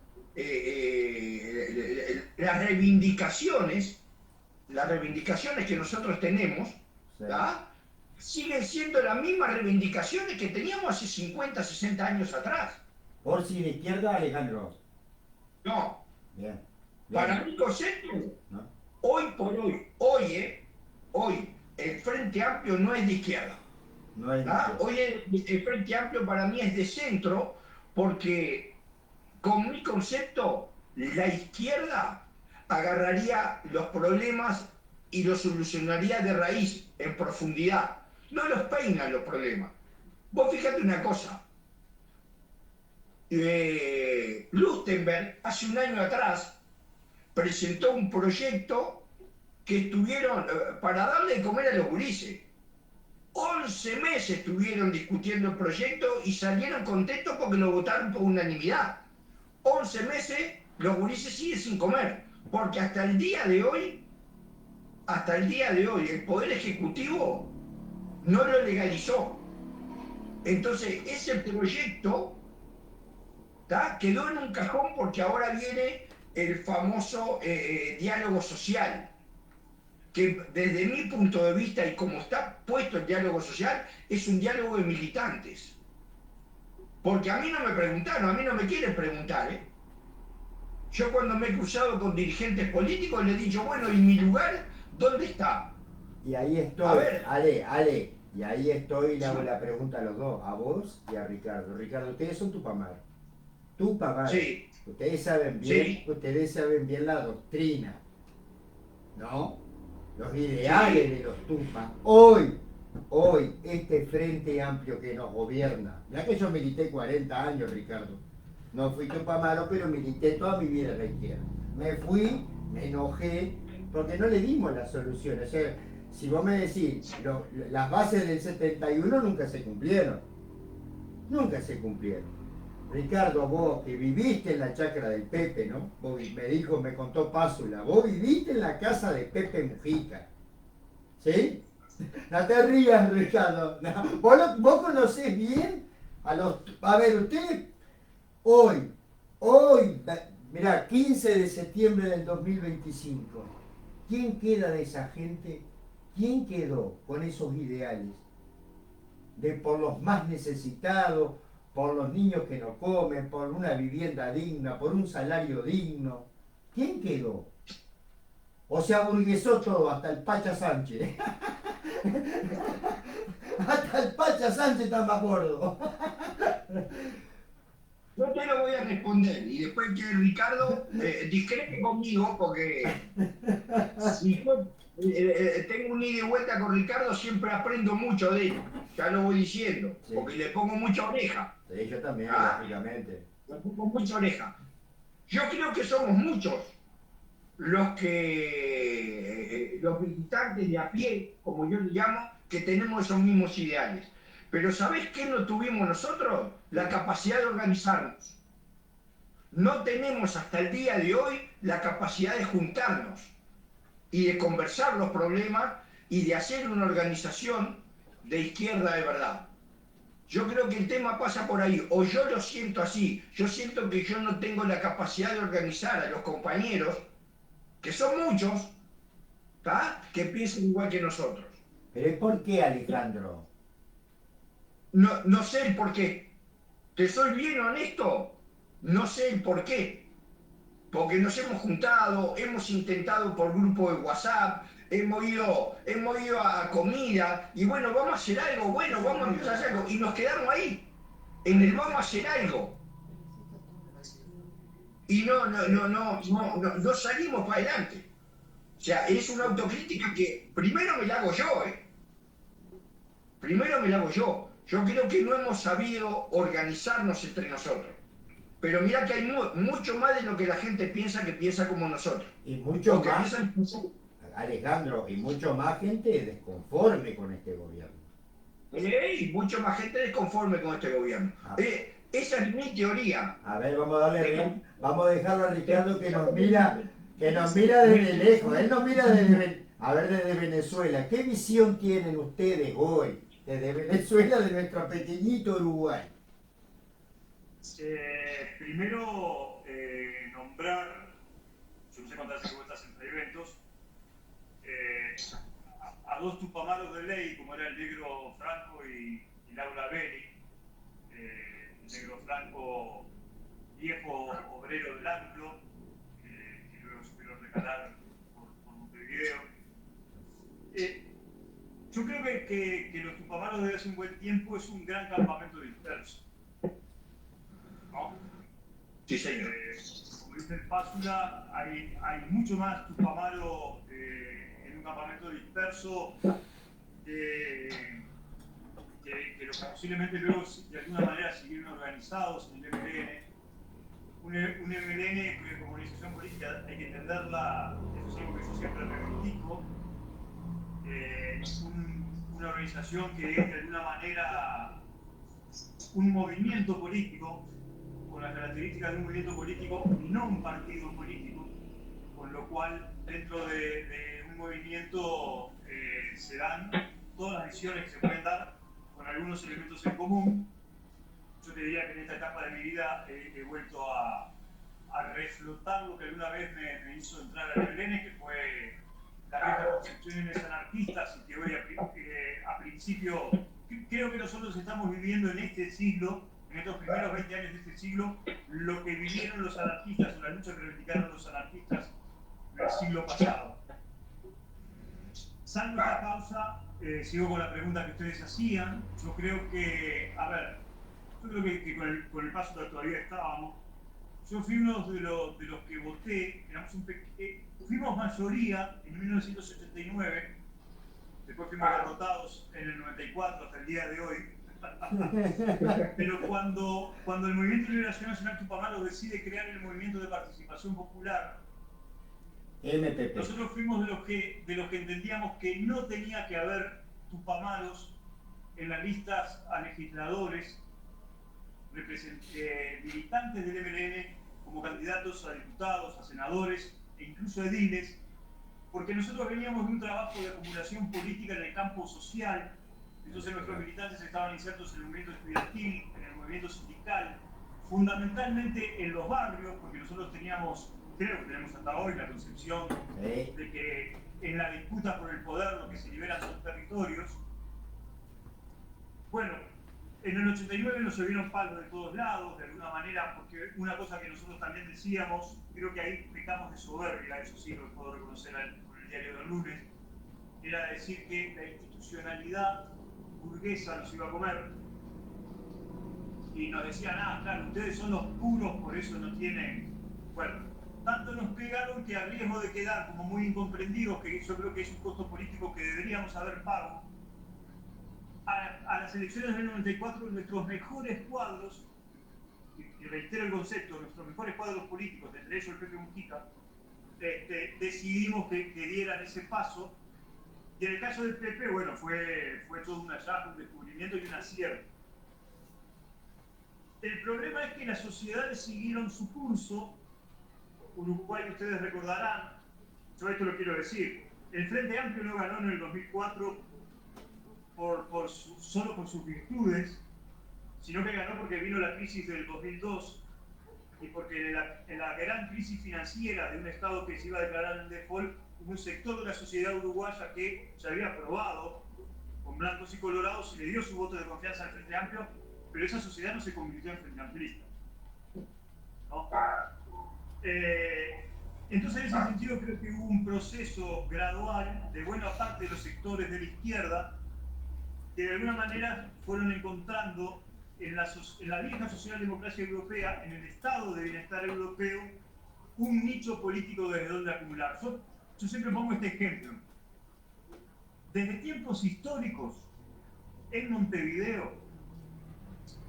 las reivindicaciones que nosotros tenemos, ¿tá?, siguen siendo las mismas reivindicaciones que teníamos hace 50, 60 años atrás. Por si la izquierda, Alejandro. No. Bien. Para mi concepto, ¿no?, hoy por hoy, el Frente Amplio no es de izquierda. No es de izquierda. Hoy el Frente Amplio para mí es de centro, porque con mi concepto, la izquierda agarraría los problemas y los solucionaría de raíz, en profundidad. No los peina los problemas. Vos fíjate una cosa. Lustenberg, hace un año atrás, presentó un proyecto que estuvieron para darle de comer a los gurises. 11 meses estuvieron discutiendo el proyecto y salieron contentos porque lo votaron por unanimidad. 11 meses los gurises siguen sin comer, porque hasta el día de hoy el Poder Ejecutivo no lo legalizó. Entonces ese proyecto, ¿tá?, quedó en un cajón, porque ahora viene el famoso diálogo social, que desde mi punto de vista y como está puesto el diálogo social, es un diálogo de militantes. Porque a mí no me preguntaron, a mí no me quieren preguntar, ¿eh? Yo cuando me he cruzado con dirigentes políticos les he dicho, bueno, ¿y mi lugar dónde está? Y ahí estoy, a ver, Ale, y ahí estoy y le hago la pregunta a los dos, a vos y a Ricardo. Ricardo, ustedes son Tupamaro. Sí. Ustedes saben bien la doctrina, ¿no? Los ideales de los Tupa. Hoy, este Frente Amplio que nos gobierna, ya que yo milité 40 años, Ricardo, no fui Tupamaro, pero milité toda mi vida en la izquierda. Me fui, me enojé, porque no le dimos las soluciones. O sea, si vos me decís, las bases del 71 nunca se cumplieron. Nunca se cumplieron. Ricardo, vos que viviste en la chacra del Pepe, ¿no? Vos me contó Pásula, vos viviste en la casa de Pepe Mujica. ¿Sí? No te rías, Ricardo. No. ¿Vos conocés bien a los... A ver, usted hoy, mirá, 15 de septiembre del 2025, ¿quién queda de esa gente? ¿Quién quedó con esos ideales? De por los más necesitados, por los niños que no comen, por una vivienda digna, por un salario digno. ¿Quién quedó? O se aburguesó todo, hasta el Pacha Sánchez. Hasta el Pacha Sánchez está más gordo. Yo te lo voy a responder y después que Ricardo discrepe conmigo porque si yo tengo un ida y vuelta con Ricardo siempre aprendo mucho de él, ya lo voy diciendo, Sí. porque le pongo mucha oreja. Sí, yo también, lógicamente. Le pongo mucha oreja. Yo creo que somos muchos los militantes de a pie, como yo le llamo, que tenemos esos mismos ideales. Pero ¿sabés qué no tuvimos nosotros? La capacidad de organizarnos. No tenemos hasta el día de hoy la capacidad de juntarnos y de conversar los problemas y de hacer una organización de izquierda de verdad. Yo creo que el tema pasa por ahí, o yo lo siento así, yo siento que yo no tengo la capacidad de organizar a los compañeros, que son muchos, ¿tá? Que piensan igual que nosotros. Pero ¿y por qué, Alejandro? No sé el por qué. Te soy bien honesto, no sé el por qué. Porque nos hemos juntado, hemos intentado por grupo de WhatsApp, hemos ido a comida, y bueno, vamos a hacer algo, bueno, vamos a empezar a hacer algo, y nos quedamos ahí, en el vamos a hacer algo. Y no salimos para adelante. O sea, es una autocrítica que primero me la hago yo, Primero me la hago yo. Yo creo que no hemos sabido organizarnos entre nosotros. Pero mira que hay mucho más de lo que la gente piensa que piensa como nosotros. Y mucho más, piensan... Alejandro, y mucho más gente desconforme con este gobierno. Y mucho más gente desconforme con este gobierno. Esa es mi teoría. A ver, vamos a dejarlo a Ricardo que nos mira desde lejos. Él nos mira desde Venezuela. ¿Qué visión tienen ustedes hoy desde Venezuela, de nuestro pequeñito Uruguay? Primero, nombrar, yo no sé cuántas veces vos estás entre eventos, a dos tupamaros de ley, como era el negro Franco y Laura Beni. El negro Franco, viejo obrero del ANCLO, que luego supieron recalar por Montevideo. Yo creo que los tupamaros desde hace un buen tiempo es un gran campamento disperso. ¿No? Sí, señor. Como dice el Pásula, hay mucho más tupamaro en un campamento disperso que los que posiblemente luego de alguna manera siguieron organizados en el MLN. Un MLN como organización política hay que entenderla, eso es algo que yo siempre reivindico, una organización que es de alguna manera un movimiento político, con las características de un movimiento político y no un partido político, con lo cual dentro de un movimiento se dan todas las visiones que se pueden dar con algunos elementos en común. Yo te diría que en esta etapa de mi vida he vuelto a reflotar lo que alguna vez me hizo entrar al MLN, que fue las viejas concepciones anarquistas, y que hoy a principio creo que nosotros estamos viviendo en este siglo, en estos primeros 20 años de este siglo, lo que vivieron los anarquistas o la lucha que reivindicaron los anarquistas del siglo pasado. Salvo esta pausa, sigo con la pregunta que ustedes hacían. Yo creo que, con el paso todavía estábamos. Yo fui uno de los que voté, fuimos mayoría en 1989, después fuimos derrotados en el 94 hasta el día de hoy. Pero cuando el Movimiento de Liberación Nacional Tupamaros decide crear el Movimiento de Participación Popular, MPP. Nosotros fuimos de los que entendíamos que no tenía que haber tupamaros en las listas a legisladores, militantes del MLN como candidatos a diputados, a senadores e incluso ediles, porque nosotros veníamos de un trabajo de acumulación política en el campo social. Entonces nuestros militantes estaban insertos en el movimiento estudiantil, en el movimiento sindical, fundamentalmente en los barrios, porque nosotros teníamos, creo que tenemos hasta hoy la concepción de que en la disputa por el poder lo que se liberan son territorios. Bueno, en el 89 nos vieron palos de todos lados, de alguna manera, porque una cosa que nosotros también decíamos, creo que ahí pecamos de soberbia, eso sí lo puedo reconocer con el diario del lunes, era decir que la institucionalidad burguesa nos iba a comer. Y nos decían, claro, ustedes son los puros, por eso no tienen... Bueno, tanto nos pegaron que a riesgo de quedar como muy incomprendidos, que yo creo que es un costo político que deberíamos haber pago, a las elecciones del 94 nuestros mejores cuadros, y reitero el concepto, nuestros mejores cuadros políticos, entre ellos el Pepe Mujica, decidimos que dieran ese paso. Y en el caso del Pepe, bueno, fue todo un hallazgo, un descubrimiento y un acierto. El problema es que las sociedades siguieron su curso. Uruguay, ustedes recordarán, yo esto lo quiero decir, el Frente Amplio no ganó en el 2004 solo por sus virtudes, sino que ganó porque vino la crisis del 2002 y porque en la gran crisis financiera de un Estado que se iba a declarar en default, hubo un sector de la sociedad uruguaya que se había aprobado con blancos y colorados y le dio su voto de confianza al Frente Amplio, pero esa sociedad no se convirtió en Frente Amplista, ¿no? Entonces, en ese sentido, creo que hubo un proceso gradual de buena parte de los sectores de la izquierda que de alguna manera fueron encontrando en la vieja socialdemocracia europea, en el estado de bienestar europeo, un nicho político desde donde acumular. Yo siempre pongo este ejemplo. Desde tiempos históricos, en Montevideo,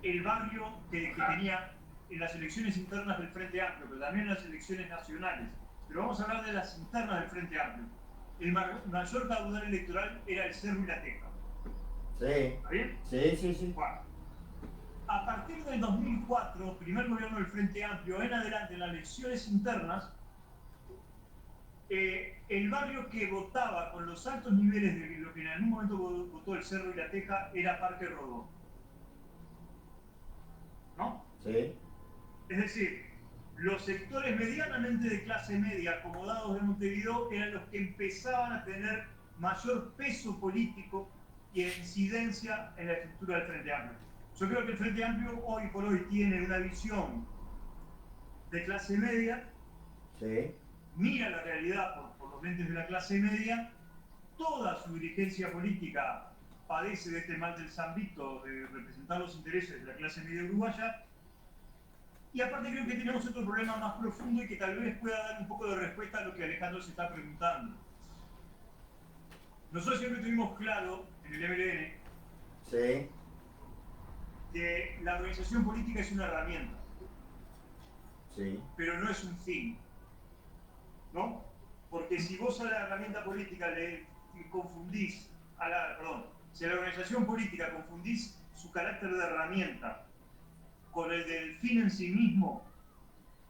el barrio que tenía en las elecciones internas del Frente Amplio, pero también en las elecciones nacionales, pero vamos a hablar de las internas del Frente Amplio, el mayor caudal electoral era el Cerro y la Teja. Sí. ¿Está bien? Sí. Bueno, a partir del 2004, primer gobierno del Frente Amplio, en adelante, en las elecciones internas, el barrio que votaba con los altos niveles de lo que en algún momento votó el Cerro y la Teja era Parque Rodó. ¿No? Sí. Es decir, los sectores medianamente de clase media acomodados de Montevideo eran los que empezaban a tener mayor peso político y incidencia en la estructura del Frente Amplio. Yo creo que el Frente Amplio hoy por hoy tiene una visión de clase media, Sí. mira la realidad por los lentes de la clase media, toda su dirigencia política padece de este mal del San Vito de representar los intereses de la clase media uruguaya, y aparte creo que tenemos otro problema más profundo y que tal vez pueda dar un poco de respuesta a lo que Alejandro se está preguntando. Nosotros siempre tuvimos claro en el MLN Sí. que la organización política es una herramienta, Sí. pero no es un fin, ¿no? Porque si vos a la herramienta política le confundís, si a la organización política confundís su carácter de herramienta con el del fin en sí mismo,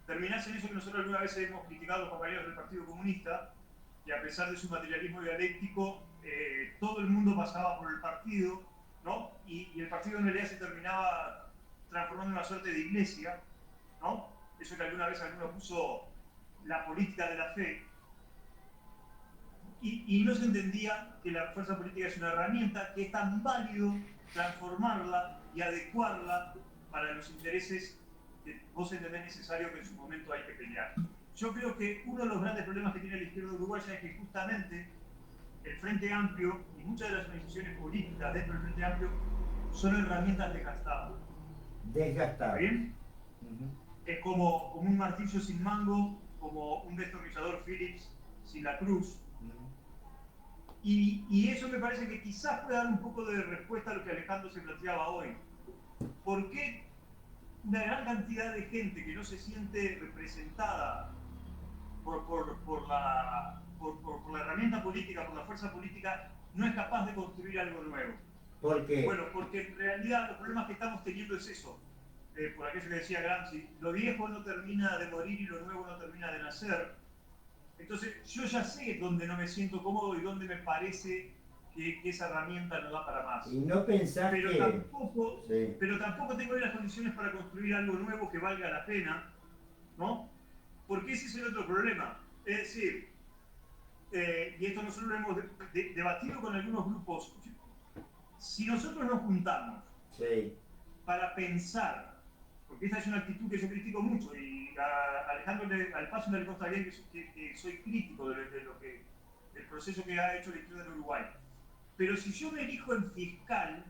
terminás en eso que nosotros alguna vez hemos criticado a los compañeros del Partido Comunista, que a pesar de su materialismo dialéctico, todo el mundo pasaba por el partido, ¿no? Y el partido en realidad se terminaba transformando en una suerte de iglesia, ¿no? Eso que alguna vez alguno puso la política de la fe, y no se entendía que la fuerza política es una herramienta que es tan válido transformarla y adecuarla para los intereses que vos entendés necesario que en su momento hay que pelear. Yo creo que uno de los grandes problemas que tiene la izquierda uruguaya es que justamente el Frente Amplio y muchas de las organizaciones políticas dentro del Frente Amplio son herramientas desgastadas. Desgastadas. ¿Está bien? Es como un martillo sin mango, como un destornillador Phillips sin la cruz. Y eso me parece que quizás pueda dar un poco de respuesta a lo que Alejandro se planteaba hoy. ¿Por qué una gran cantidad de gente que no se siente representada por la herramienta política, por la fuerza política, no es capaz de construir algo nuevo? ¿Por qué? Bueno, porque en realidad los problemas que estamos teniendo es eso. Por aquello que decía Gramsci, lo viejo no termina de morir y lo nuevo no termina de nacer. Entonces yo ya sé dónde no me siento cómodo y dónde me parece que esa herramienta no da para más. Y no pensar Pero que... tampoco, Sí. pero tampoco tengo hoy las condiciones para construir algo nuevo que valga la pena, ¿no? Porque ese es el otro problema. Es decir, y esto nosotros lo hemos debatido con algunos grupos, si nosotros nos juntamos Sí. para pensar, porque esta es una actitud que yo critico mucho, y a Alejandro al paso le consta bien que soy crítico de lo que, del proceso que ha hecho la izquierda en Uruguay. Pero si yo me elijo en fiscal,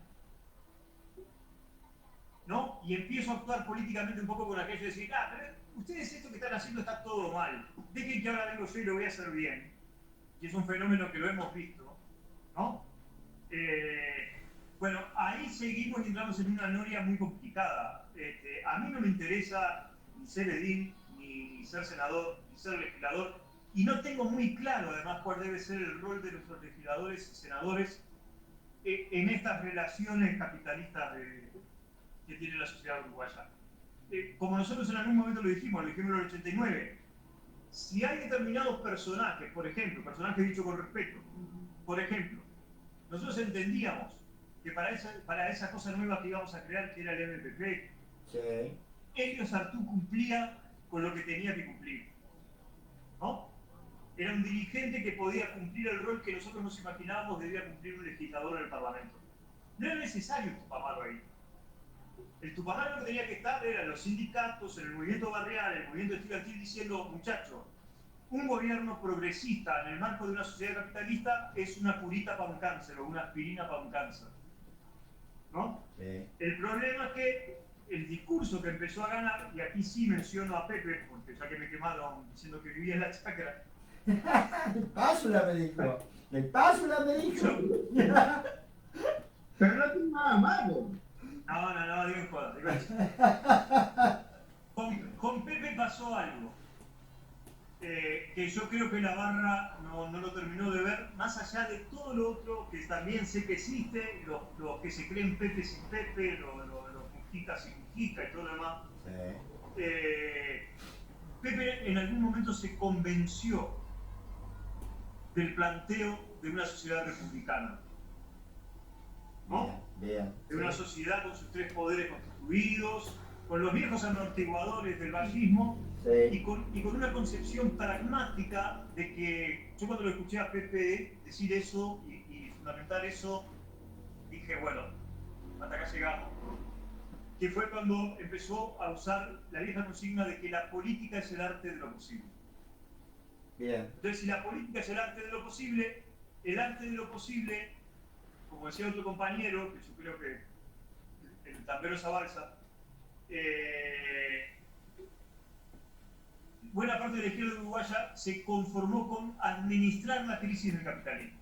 ¿no? Y empiezo a actuar políticamente un poco con aquello de decir, pero ustedes esto que están haciendo está todo mal, dejen que ahora vengo yo y lo voy a hacer bien. Y es un fenómeno que lo hemos visto, ¿no? Bueno, ahí seguimos y entramos en una noria muy complicada. A mí no me interesa ni ser edil, ni ser senador, ni ser legislador, y no tengo muy claro además cuál debe ser el rol de nuestros legisladores y senadores en estas relaciones capitalistas que tiene la sociedad uruguaya. Como nosotros en algún momento lo dijimos en el 89, si hay determinados personajes, por ejemplo, personajes dicho con respeto, por ejemplo, nosotros entendíamos que para esa cosa nueva que íbamos a crear, que era el MPP, Sí. Helios Artú cumplía con lo que tenía que cumplir, ¿no? Era un dirigente que podía cumplir el rol que nosotros nos imaginábamos debía cumplir un legislador en el Parlamento. No era necesario un Tupamaro ahí. El Tupamaro que tenía que estar eran los sindicatos, en el movimiento barrial, el movimiento estudiantil, diciendo, muchachos, un gobierno progresista en el marco de una sociedad capitalista es una curita para un cáncer o una aspirina para un cáncer, ¿no? Sí. El problema es que el discurso que empezó a ganar, y aquí sí menciono a Pepe, porque ya que me quemaron diciendo que vivía en la chacra. El Pásula me dijo. El Pásula me dijo. Pero no tiene nada malo. No, digo en joda. Con Pepe pasó algo. Que yo creo que la barra no lo terminó de ver, más allá de todo lo otro que también sé que existe, los que se creen Pepe sin Pepe, los Mujica sin Mujica y todo lo demás. Sí. Pepe en algún momento se convenció del planteo de una sociedad republicana, ¿no? Bien. De una sociedad con sus tres poderes constituidos, con los viejos amortiguadores del vallismo. Sí. Y con una concepción pragmática de que yo cuando lo escuché a Pepe decir eso y fundamentar eso, dije, bueno, hasta acá llegamos. Que fue cuando empezó a usar la vieja consigna de que la política es el arte de lo posible. Bien. Entonces, si la política es el arte de lo posible, como decía otro compañero, que yo creo que el tambero esa balsa, buena parte de la izquierda uruguaya se conformó con administrar la crisis del capitalismo.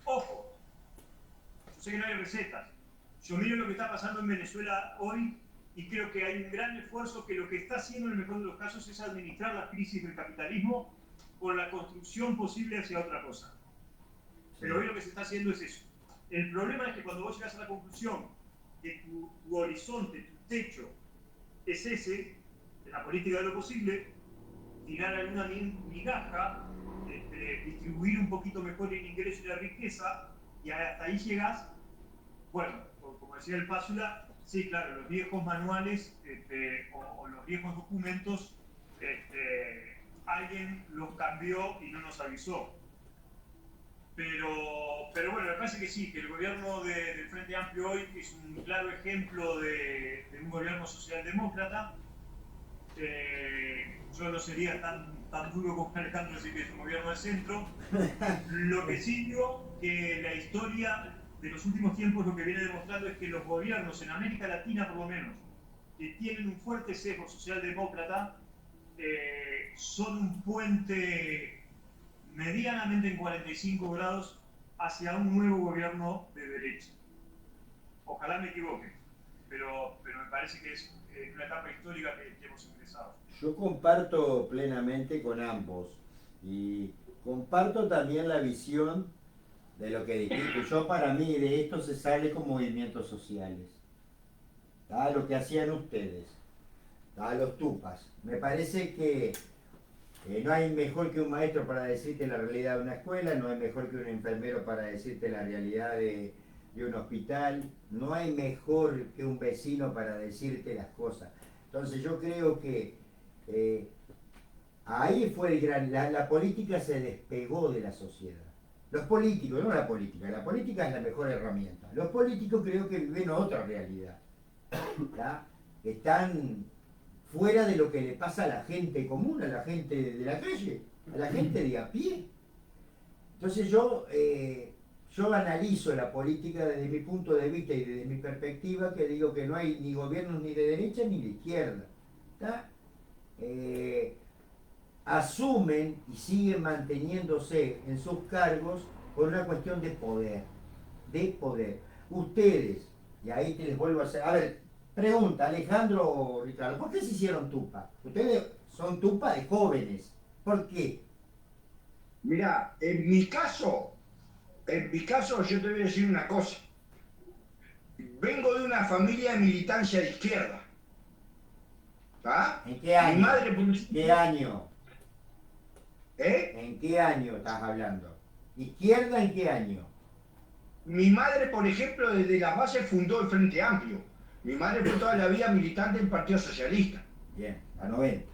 Ojo, yo sé que no hay recetas. Yo miro lo que está pasando en Venezuela hoy y creo que hay un gran esfuerzo que lo que está haciendo en el mejor de los casos es administrar la crisis del capitalismo con la construcción posible hacia otra cosa. Pero hoy lo que se está haciendo es eso. El problema es que cuando vos llegas a la conclusión que tu horizonte, tu techo, es ese, de la política de lo posible, tirar alguna migaja, distribuir un poquito mejor el ingreso y la riqueza, y hasta ahí llegas, bueno, como decía el Pásula, sí, claro, los viejos manuales o los viejos documentos, alguien los cambió y no nos avisó. Pero bueno, me parece que sí, que el gobierno del Frente Amplio hoy es un claro ejemplo de un gobierno socialdemócrata. Yo no sería tan duro como Alejandro decir que es un gobierno de centro. Lo que sí digo que la historia de los últimos tiempos lo que viene demostrando es que los gobiernos en América Latina, por lo menos, que tienen un fuerte sesgo socialdemócrata, son un puente medianamente en 45 grados hacia un nuevo gobierno de derecha. Ojalá me equivoque, pero me parece que es una etapa histórica que hemos ingresado. Yo comparto plenamente con ambos y comparto también la visión de lo que dijiste. Yo para mí de esto se sale con movimientos sociales. Lo que hacían ustedes, los tupas. Me parece que No hay mejor que un maestro para decirte la realidad de una escuela, no hay mejor que un enfermero para decirte la realidad de un hospital, no hay mejor que un vecino para decirte las cosas. Entonces yo creo que ahí fue el gran... La política se despegó de la sociedad. Los políticos, no la política es la mejor herramienta. Los políticos creo que viven otra realidad. ¿Tá? Están fuera de lo que le pasa a la gente común, a la gente de la calle, a la gente de a pie. Entonces yo analizo la política desde mi punto de vista y desde mi perspectiva, que digo que no hay ni gobiernos ni de derecha ni de izquierda. Asumen y siguen manteniéndose en sus cargos por una cuestión de poder. De poder. Ustedes, y ahí te les vuelvo a hacer... A ver, pregunta, Alejandro o Ricardo, ¿por qué se hicieron tupa? Ustedes son tupa de jóvenes. ¿Por qué? Mirá, en mi caso yo te voy a decir una cosa. Vengo de una familia de militancia de izquierda. ¿Ah? ¿En qué año? Mi madre, ¿Qué año? ¿Eh? ¿En qué año estás hablando? ¿Izquierda en qué año? Mi madre, por ejemplo, desde las bases fundó el Frente Amplio. Mi madre fue toda la vida militante del Partido Socialista. Bien, a 90.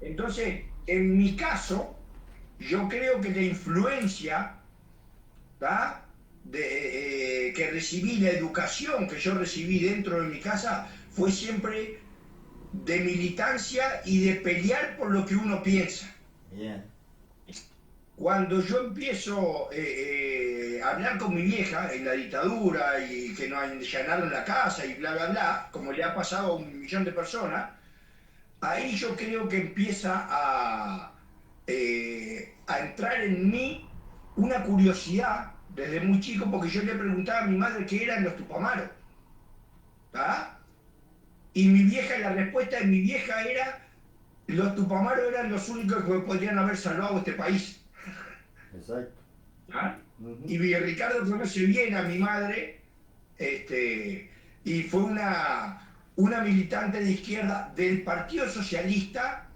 Entonces, en mi caso, yo creo que la influencia, ¿tá? Que recibí, la educación que yo recibí dentro de mi casa, fue siempre de militancia y de pelear por lo que uno piensa. Bien. Cuando yo empiezo a hablar con mi vieja en la dictadura y que nos allanaron la casa y bla, bla, bla, como le ha pasado a 1 millón de personas, ahí yo creo que empieza a entrar en mí una curiosidad desde muy chico, porque yo le preguntaba a mi madre qué eran los tupamaros. ¿Ah? Y mi vieja, la respuesta de mi vieja era: los tupamaros eran los únicos que podrían haber salvado este país. Exacto. ¿Ah? Y Ricardo conoce bien a mi madre, y fue una militante de izquierda del Partido Socialista,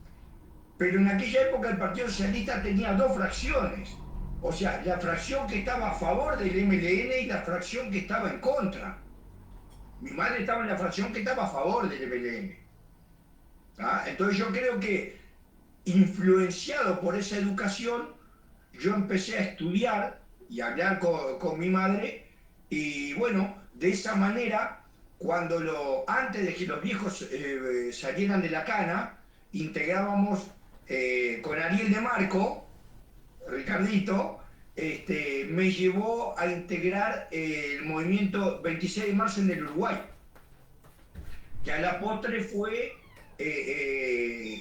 pero en aquella época el Partido Socialista tenía 2 fracciones. O sea, la fracción que estaba a favor del MLN y la fracción que estaba en contra. Mi madre estaba en la fracción que estaba a favor del MLN. ¿Ah? Entonces yo creo que, influenciado por esa educación, yo empecé a estudiar y a hablar con mi madre, y bueno, de esa manera, antes de que los viejos salieran de la cana, integrábamos con Ariel de Marco, Ricardito, me llevó a integrar el movimiento 26 de marzo en el Uruguay, que a la postre fue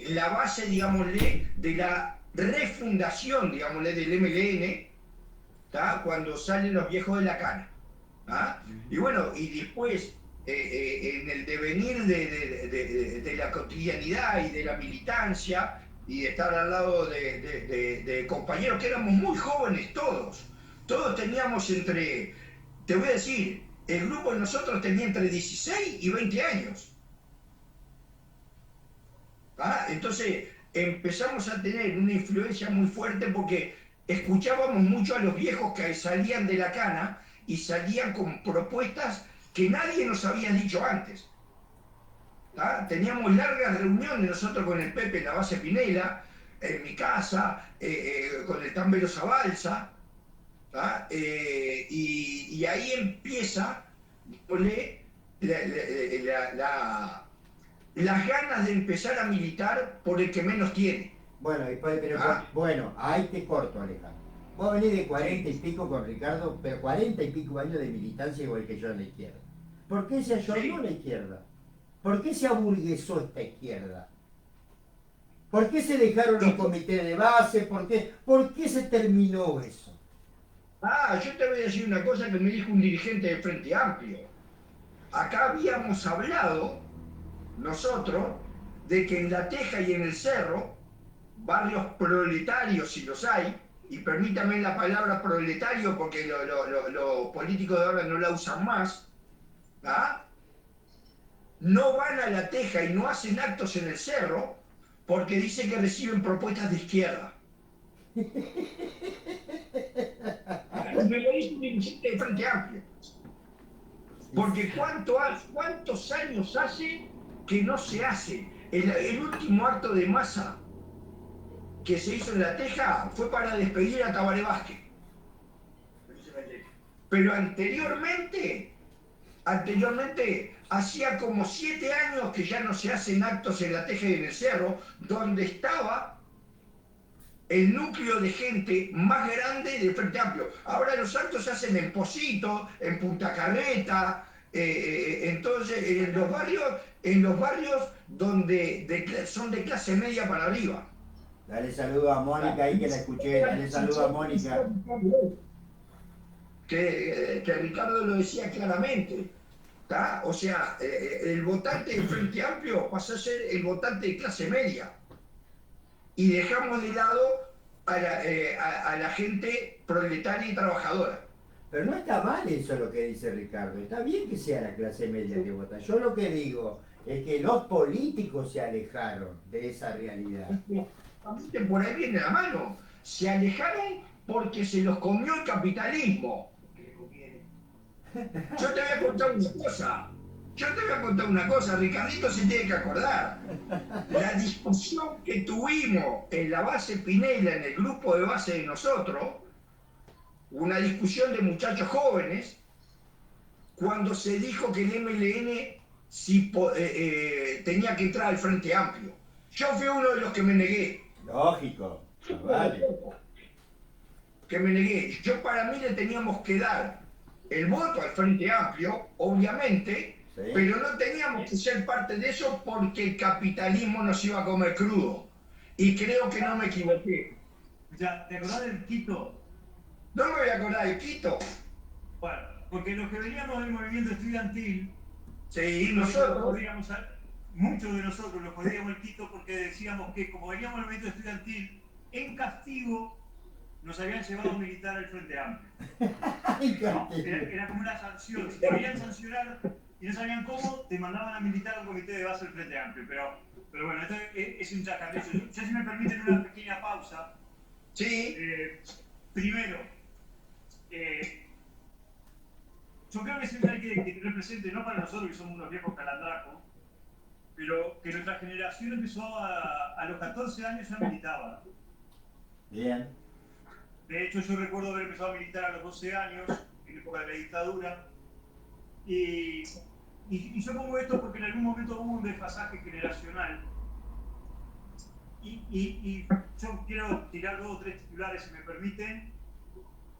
la base, digámosle, de la refundación, digámosle, del MLN, ¿tá? Cuando salen los viejos de la cana. ¿Ah? Y bueno, y después, en el devenir de la cotidianidad y de la militancia, y de estar al lado de compañeros que éramos muy jóvenes todos teníamos te voy a decir, el grupo de nosotros tenía entre 16 y 20 años. ¿Ah? Entonces empezamos a tener una influencia muy fuerte, porque escuchábamos mucho a los viejos que salían de la cana y salían con propuestas que nadie nos había dicho antes. ¿Ah? Teníamos largas reuniones nosotros con el Pepe en la base Pinela, en mi casa, con el Tambero Zabalza, ¿ah? Y ahí empieza las ganas de empezar a militar por el que menos tiene. Bueno, bueno, ahí te corto, Alejandro. Vos venís de 40 y pico con Ricardo, pero 40 y pico años de militancia igual que yo en la izquierda. ¿Por qué se ayornó la izquierda? ¿Por qué se aburguesó esta izquierda? ¿Por qué se dejaron los comités de base? ¿Por qué se terminó eso? Yo te voy a decir una cosa que me dijo un dirigente del Frente Amplio. Acá habíamos hablado nosotros de que en La Teja y en el Cerro, barrios proletarios si los hay, y permítame la palabra proletario porque los políticos de ahora no la usan más, ¿ah? No van a La Teja y no hacen actos en el Cerro porque dice que reciben propuestas de izquierda. Me lo dice un dirigente de Frente Amplio. Porque ¿cuántos años hace que no se hace? El último acto de masa que se hizo en La Teja fue para despedir a Tabaré Vázquez. Pero anteriormente, hacía como 7 años que ya no se hacen actos en La Teja y en el Cerro, donde estaba el núcleo de gente más grande del Frente Amplio. Ahora los actos se hacen en Pocito, en Punta Carreta, entonces en los barrios donde son de clase media para arriba. Dale saludo a Mónica ahí que la escuché, dale saludo a Mónica. Que Ricardo lo decía claramente. ¿Tá? O sea, el votante del Frente Amplio pasó a ser el votante de clase media. Y dejamos de lado a la gente proletaria y trabajadora. Pero no está mal eso lo que dice Ricardo, está bien que sea la clase media que vota. Yo lo que digo es que los políticos se alejaron de esa realidad. Por ahí viene la mano. Se alejaron porque se los comió el capitalismo. Yo te voy a contar una cosa. Ricardito se tiene que acordar. La discusión que tuvimos en la base Pinela, en el grupo de base de nosotros, una discusión de muchachos jóvenes, cuando se dijo que el MLN tenía que entrar al Frente Amplio. Yo fui uno de los que me negué. Lógico, vale. Que me negué. Para mí le teníamos que dar el voto al Frente Amplio, obviamente, sí, pero no teníamos que ser parte de eso porque el capitalismo nos iba a comer crudo. Y creo que no me equivoqué. Ya, ¿te acordás del Quito? No me voy a acordar del Quito. Bueno, porque los que veníamos del movimiento estudiantil, sí, muchos de nosotros los podíamos el Quito porque decíamos que como veníamos del movimiento estudiantil, en castigo nos habían llevado a militar al Frente Amplio. ¿No? Era como una sanción. Si te querían sancionar y no sabían cómo, te mandaban a militar a un comité de base del Frente Amplio. Pero bueno, esto es un chascarrillo. Ya si me permiten una pequeña pausa. Sí. Primero, yo creo que siempre hay que tener presente, no para nosotros que somos unos viejos calandrajos, pero que nuestra generación empezó a los 14 años ya militaba. Bien. De hecho, yo recuerdo haber empezado a militar a los 12 años, en época de la dictadura, y yo pongo esto porque en algún momento hubo un desfasaje generacional, y yo quiero tirar 2 o 3 titulares, si me permiten.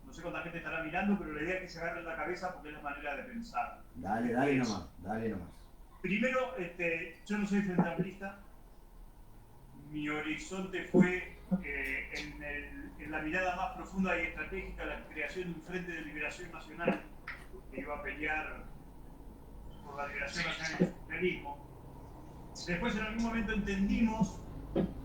No sé cuánta gente estará mirando, pero la idea es que se agarren la cabeza porque es la manera de pensar. Dale nomás. Primero, yo no soy frente amplista. Mi horizonte fue en la mirada más profunda y estratégica la creación de un Frente de Liberación Nacional que iba a pelear por la liberación nacional del socialismo. Después en algún momento entendimos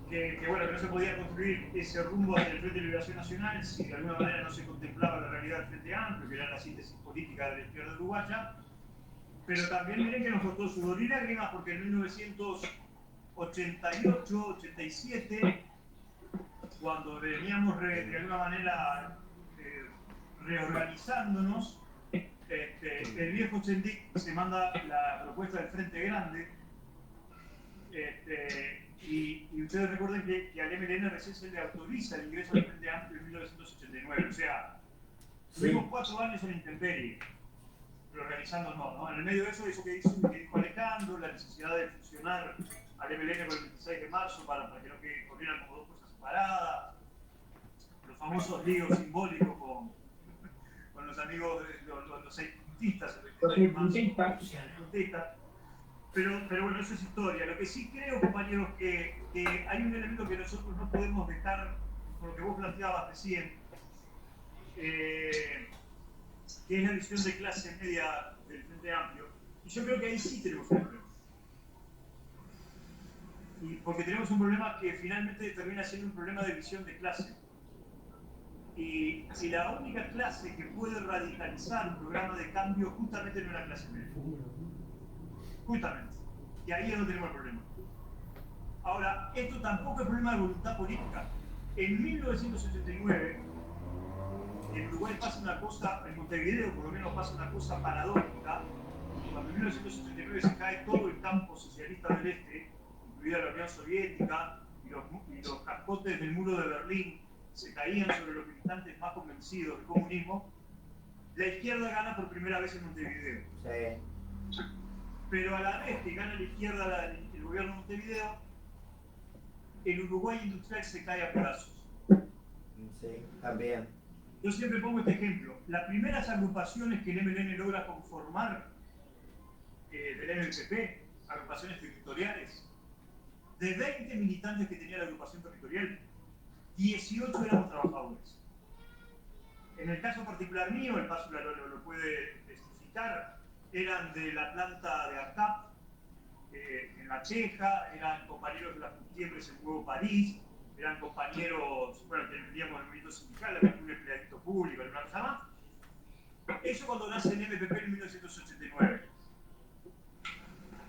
que no se podía construir ese rumbo hacia el Frente de Liberación Nacional si de alguna manera no se contemplaba la realidad del Frente Amplio, que era la síntesis política de la izquierda uruguaya. Pero también miren que nos costó sudor y lágrimas porque en 1988, 87, cuando veníamos de alguna manera reorganizándonos, el viejo Chendic se manda la propuesta del Frente Grande, y ustedes recuerden que al MLN recién se le autoriza el ingreso al Frente Amplio en 1989, o sea, tuvimos 4 años en la intemperie, reorganizándonos, ¿no? En el medio de eso que dijo Alejandro, la necesidad de fusionar al MLN con el 26 de marzo para que no corrieran como 2 cosas separadas, los famosos líos simbólicos con los amigos, los seipuntistas, pero bueno, eso es historia. Lo que sí creo, compañeros, que hay un elemento que nosotros no podemos dejar, por lo que vos planteabas recién, que es la visión de clase media del Frente Amplio. Y yo creo que ahí sí tenemos un problema. Y porque tenemos un problema que finalmente termina siendo un problema de visión de clase. Y la única clase que puede radicalizar un programa de cambio justamente no es la clase media. Justamente. Y ahí es donde tenemos el problema. Ahora, esto tampoco es problema de voluntad política. En 1989, en Uruguay pasa una cosa, en Montevideo por lo menos pasa una cosa paradójica. Cuando en 1989 se cae todo el campo socialista del Este, incluida la Unión Soviética, y los cascotes del muro de Berlín se caían sobre los militantes más convencidos del comunismo, la izquierda gana por primera vez en Montevideo. Sí. Pero a la vez que gana la izquierda el gobierno de Montevideo, el Uruguay industrial se cae a pedazos. Sí, también. Yo siempre pongo este ejemplo. Las primeras agrupaciones que el MLN logra conformar del MLP, agrupaciones territoriales, de 20 militantes que tenía la agrupación territorial, 18 éramos trabajadores. En el caso particular mío, el paso lo puede testificar, eran de la planta de ACAP, en La Cheja, eran compañeros de las Gutiérrez en Nuevo París, eran compañeros, bueno, que vivíamos en el movimiento sindical, un empleadito público, alguna cosa más. Eso cuando nace el MPP en 1989.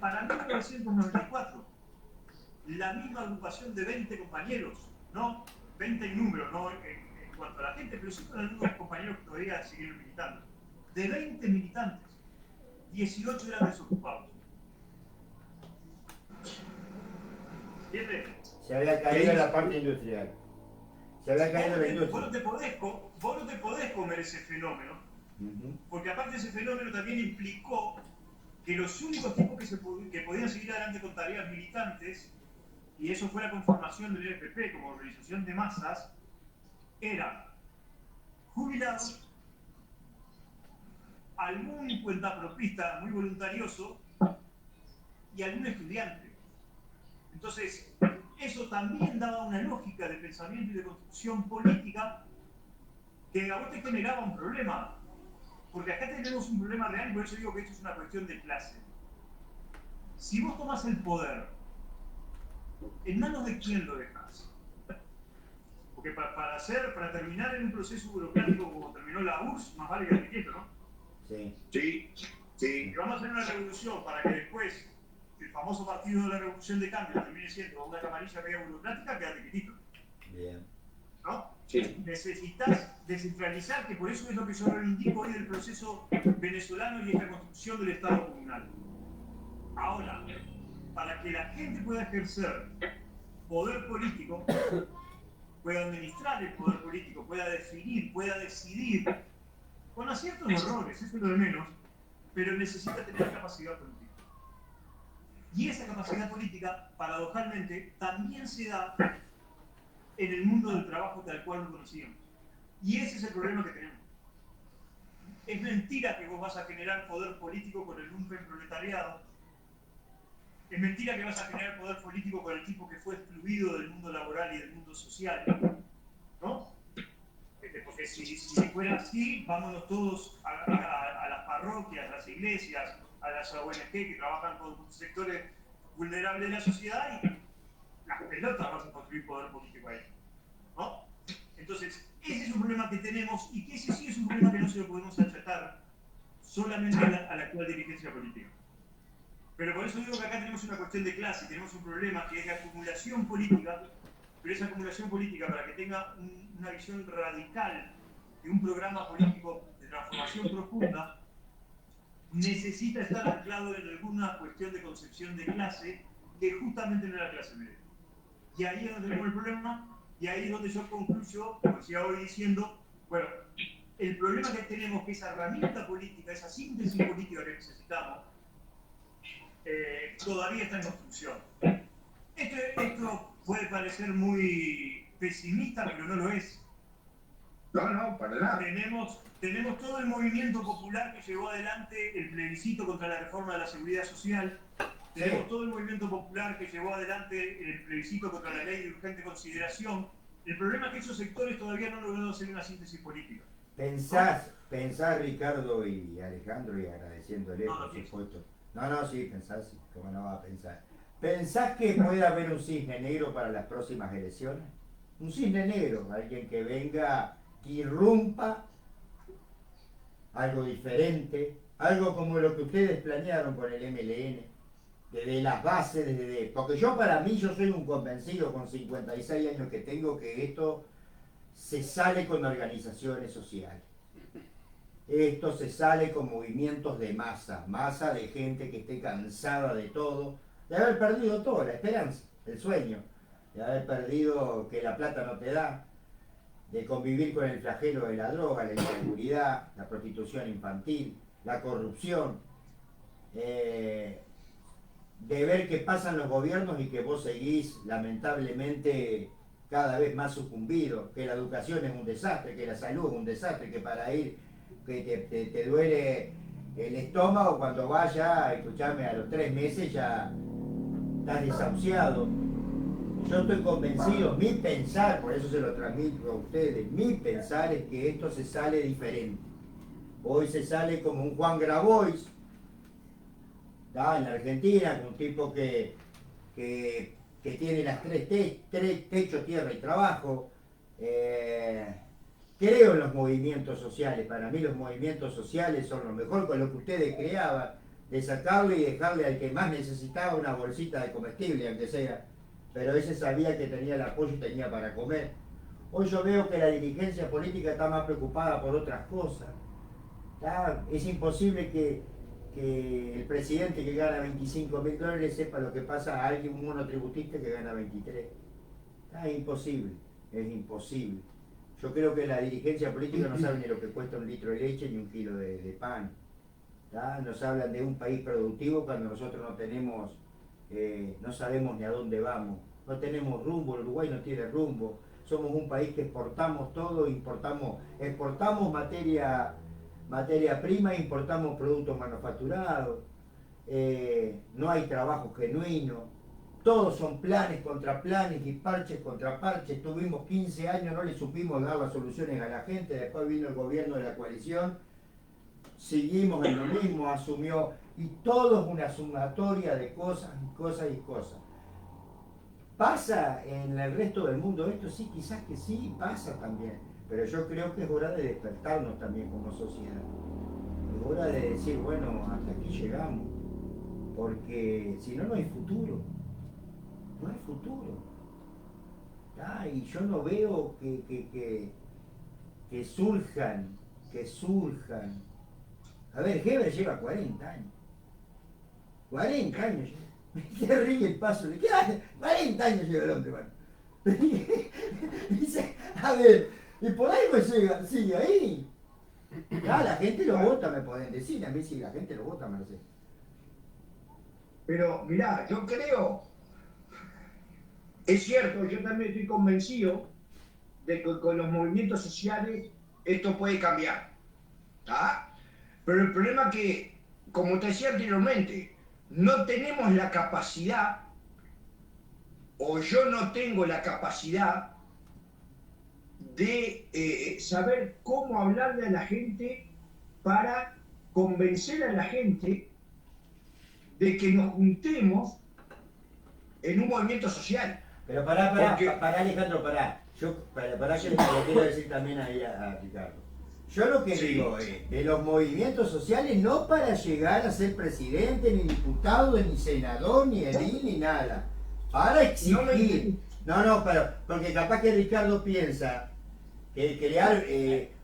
Para 1994, la misma agrupación de 20 compañeros, no 20 en número, no en cuanto a la gente, pero sí con algunos compañeros que todavía siguieron militando. De 20 militantes, 18 eran desocupados. ¿Entiendes? Se había caído la parte industrial. Se había caído la industria. Vos no te podés comer ese fenómeno, porque aparte ese fenómeno también implicó que los únicos tipos que podían seguir adelante con tareas militantes, y eso fue la conformación del EPP como organización de masas, eran jubilados, algún cuentapropista muy voluntarioso y algún estudiante. Entonces, eso también daba una lógica de pensamiento y de construcción política que a vos te generaba un problema. Porque acá tenemos un problema real y por eso digo que esto es una cuestión de clase. Si vos tomás el poder, ¿en manos de quién lo dejás? Porque para terminar en un proceso burocrático como terminó la URSS, más vale que arquitecto, ¿no? Sí. Y vamos a hacer una revolución para que después el famoso partido de la Revolución de Cambio termine siendo una camarilla media burocrática, quédate quietito. Bien. ¿No? Sí. Necesitas descentralizar, que por eso es lo que yo reivindico hoy del proceso venezolano y esta construcción del Estado comunal. Ahora, para que la gente pueda ejercer poder político, pueda administrar el poder político, pueda definir, pueda decidir, con aciertos errores, eso es lo de menos, pero necesita tener capacidad política. Y esa capacidad política, paradojalmente, también se da en el mundo del trabajo tal cual lo conocíamos. Y ese es el problema que tenemos. Es mentira que vos vas a generar poder político con el lumpenproletariado. Es mentira que vas a generar poder político con el tipo que fue excluido del mundo laboral y del mundo social. ¿No? Porque si fuera así, vámonos todos a las parroquias, a las iglesias, a las ONG que trabajan con sectores vulnerables de la sociedad y las pelotas vas a construir poder político ahí. ¿No? Entonces, ese es un problema que tenemos y que ese sí es un problema que no se lo podemos achatar solamente a la actual dirigencia política. Pero por eso digo que acá tenemos una cuestión de clase, tenemos un problema que es de acumulación política, pero esa acumulación política, para que tenga una visión radical de un programa político de transformación profunda, necesita estar anclado en alguna cuestión de concepción de clase que justamente no es la clase media. Y ahí es donde tenemos el problema, y ahí es donde yo concluyo, como decía hoy diciendo, bueno, el problema que tenemos, que esa herramienta política, esa síntesis política que necesitamos, todavía está en construcción. Esto puede parecer muy pesimista, pero no lo es. No, para nada. Tenemos todo el movimiento popular que llevó adelante el plebiscito contra la reforma de la seguridad social. Tenemos todo el movimiento popular que llevó adelante el plebiscito contra la ley de urgente consideración. El problema es que esos sectores todavía no han logrado hacer una síntesis política. Pensás, Ricardo y Alejandro, y agradeciéndole, por supuesto. Sí, pensás, sí, ¿cómo no va a pensar? ¿Pensás que puede haber un cisne negro para las próximas elecciones? Un cisne negro, alguien que venga, que irrumpa, algo diferente, algo como lo que ustedes planearon con el MLN, desde las bases, porque yo para mí, yo soy un convencido con 56 años que tengo, que esto se sale con organizaciones sociales. Esto se sale con movimientos de masa de gente que esté cansada de todo, de haber perdido todo, la esperanza, el sueño, de haber perdido que la plata no te da, de convivir con el flagelo de la droga, la inseguridad, la prostitución infantil, la corrupción, de ver que pasan los gobiernos y que vos seguís lamentablemente cada vez más sucumbido, que la educación es un desastre, que la salud es un desastre, que para ir, que te duele el estómago cuando vaya, escuchame, a los 3 meses ya estás desahuciado. Yo estoy convencido, mi pensar, por eso se lo transmito a ustedes, mi pensar es que esto se sale diferente. Hoy se sale como un Juan Grabois, ¿tá? En la Argentina, un tipo que tiene las tres techos, tierra y trabajo. Creo en los movimientos sociales. Para mí los movimientos sociales son lo mejor, con lo que ustedes creaban, de sacarle y dejarle al que más necesitaba una bolsita de comestible, aunque sea, pero ese sabía que tenía el apoyo y tenía para comer. Hoy yo veo que la dirigencia política está más preocupada por otras cosas. Es imposible que el presidente que gana $25.000 sepa lo que pasa a alguien, un monotributista que gana 23. Es imposible, es imposible. Yo creo que la dirigencia política no sabe ni lo que cuesta un litro de leche ni un kilo de pan. Nos hablan de un país productivo cuando nosotros no tenemos, no sabemos ni a dónde vamos. No tenemos rumbo, el Uruguay no tiene rumbo. Somos un país que exportamos todo, exportamos materia prima, importamos productos manufacturados, no hay trabajo genuino, todos son planes contra planes y parches contra parches. Tuvimos 15 años, no le supimos dar las soluciones a la gente, después vino el gobierno de la coalición, seguimos en lo mismo, asumió, y todo es una sumatoria de cosas y cosas y cosas. ¿Pasa en el resto del mundo esto? Sí, quizás que sí, pasa también. Pero yo creo que es hora de despertarnos también como sociedad. Es hora de decir, bueno, hasta aquí llegamos. Porque si no, no hay futuro. No hay futuro. Y yo no veo que surjan. A ver, Heber lleva 40 años. 40 años lleva. Se ríe el paso. ¿Qué hace? 40 años lleva el hombre, mano. Dice, a ver, y por ahí pues sigue ahí. La gente lo vota, me pueden decir. A mí sí, la gente lo vota, Marcelo. Pero mirá, yo creo, es cierto, yo también estoy convencido de que con los movimientos sociales esto puede cambiar. Pero el problema es que, como te decía anteriormente, no tenemos la capacidad, o yo no tengo la capacidad de saber cómo hablarle a la gente para convencer a la gente de que nos juntemos en un movimiento social. Pero pará, Alejandro, pará. Pará que le quiero decir también ahí a Ricardo. Yo lo que digo es, de los movimientos sociales, no para llegar a ser presidente, ni diputado, ni senador, ni edil, ni nada. Para exigir. No, pero porque capaz que Ricardo piensa que crear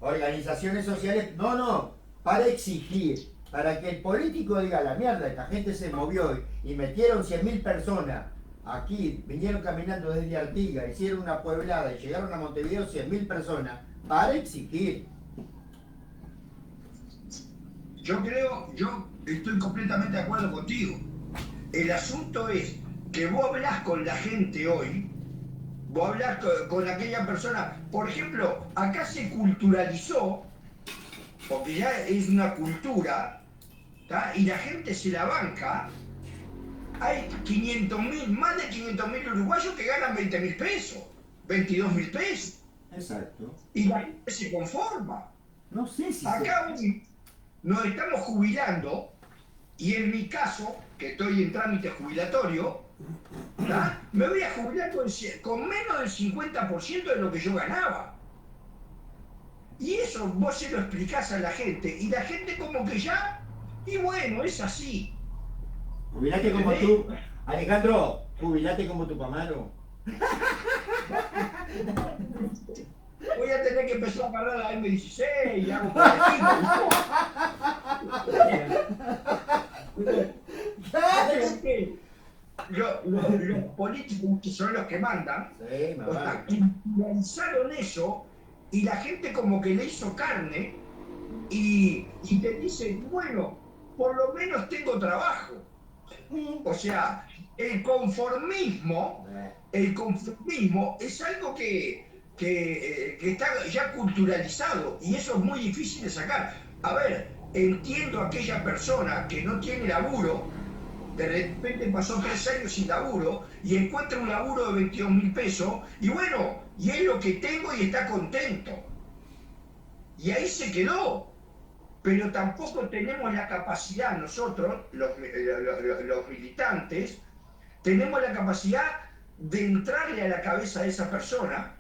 organizaciones sociales, no, para exigir, para que el político diga, la mierda, esta gente se movió y metieron 100.000 personas aquí, vinieron caminando desde Artigas, hicieron una pueblada y llegaron a Montevideo 100.000 personas, para exigir. Yo estoy completamente de acuerdo contigo. El asunto es que vos hablás con la gente hoy, vos hablás con aquella persona, por ejemplo, acá se culturalizó, porque ya es una cultura, y la gente se la banca. Hay 500.000, más de 500.000 uruguayos que ganan 20.000 pesos, 22.000 pesos. Exacto. Y la gente se conforma. No sé si... Acá nos estamos jubilando, y en mi caso, que estoy en trámite jubilatorio, me voy a jubilar con menos del 50% de lo que yo ganaba. Y eso vos se lo explicás a la gente, y la gente como que ya, y bueno, es así. Jubilate como tú. Alejandro, jubilate como tu mamá, ¿no? Voy a tener que empezar a agarrar la M16 y algo por el estilo. Los políticos que son los que mandan, Sí, o sea, lanzaron eso y la gente como que le hizo carne y te dicen, bueno, por lo menos tengo trabajo. O sea, el conformismo es algo que está ya culturalizado y eso es muy difícil de sacar. A ver, entiendo a aquella persona que no tiene laburo, de repente pasó 3 años sin laburo y encuentra un laburo de 22.000 pesos y bueno, y es lo que tengo y está contento. Y ahí se quedó. Pero tampoco tenemos la capacidad, nosotros, los militantes, tenemos la capacidad de entrarle a la cabeza de esa persona,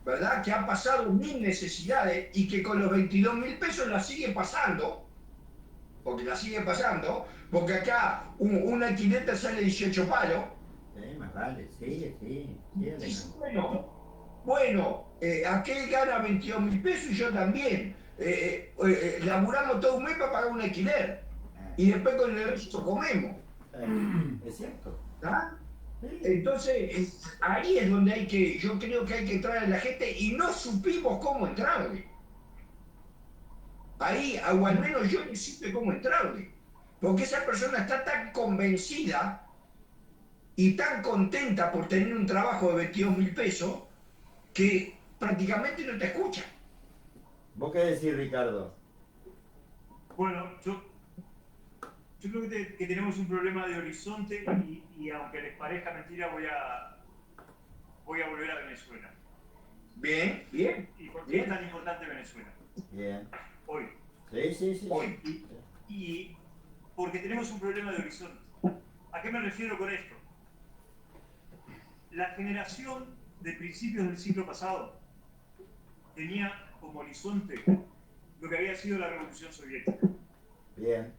¿verdad? Que ha pasado 1000 necesidades y que con los 22.000 pesos la sigue pasando, porque acá un alquiler te sale 18 palos. Sí, más vale, sí. Y bueno, aquel gana 22.000 pesos y yo también. Laburamos todo un mes para pagar un alquiler y después con el resto comemos. Es cierto. ¿Ah? Entonces, ahí es donde yo creo que hay que entrar a la gente y no supimos cómo entrarle. Ahí, o al menos yo no supe cómo entrarle. Porque esa persona está tan convencida y tan contenta por tener un trabajo de 22.000 pesos que prácticamente no te escucha. ¿Vos qué decís, Ricardo? Bueno, yo creo que tenemos un problema de horizonte y aunque les parezca mentira, voy a volver a Venezuela. Bien. ¿Y por qué es tan importante Venezuela? Bien. Hoy. Sí. Hoy. Y porque tenemos un problema de horizonte. ¿A qué me refiero con esto? La generación de principios del siglo pasado tenía como horizonte lo que había sido la Revolución Soviética. Bien.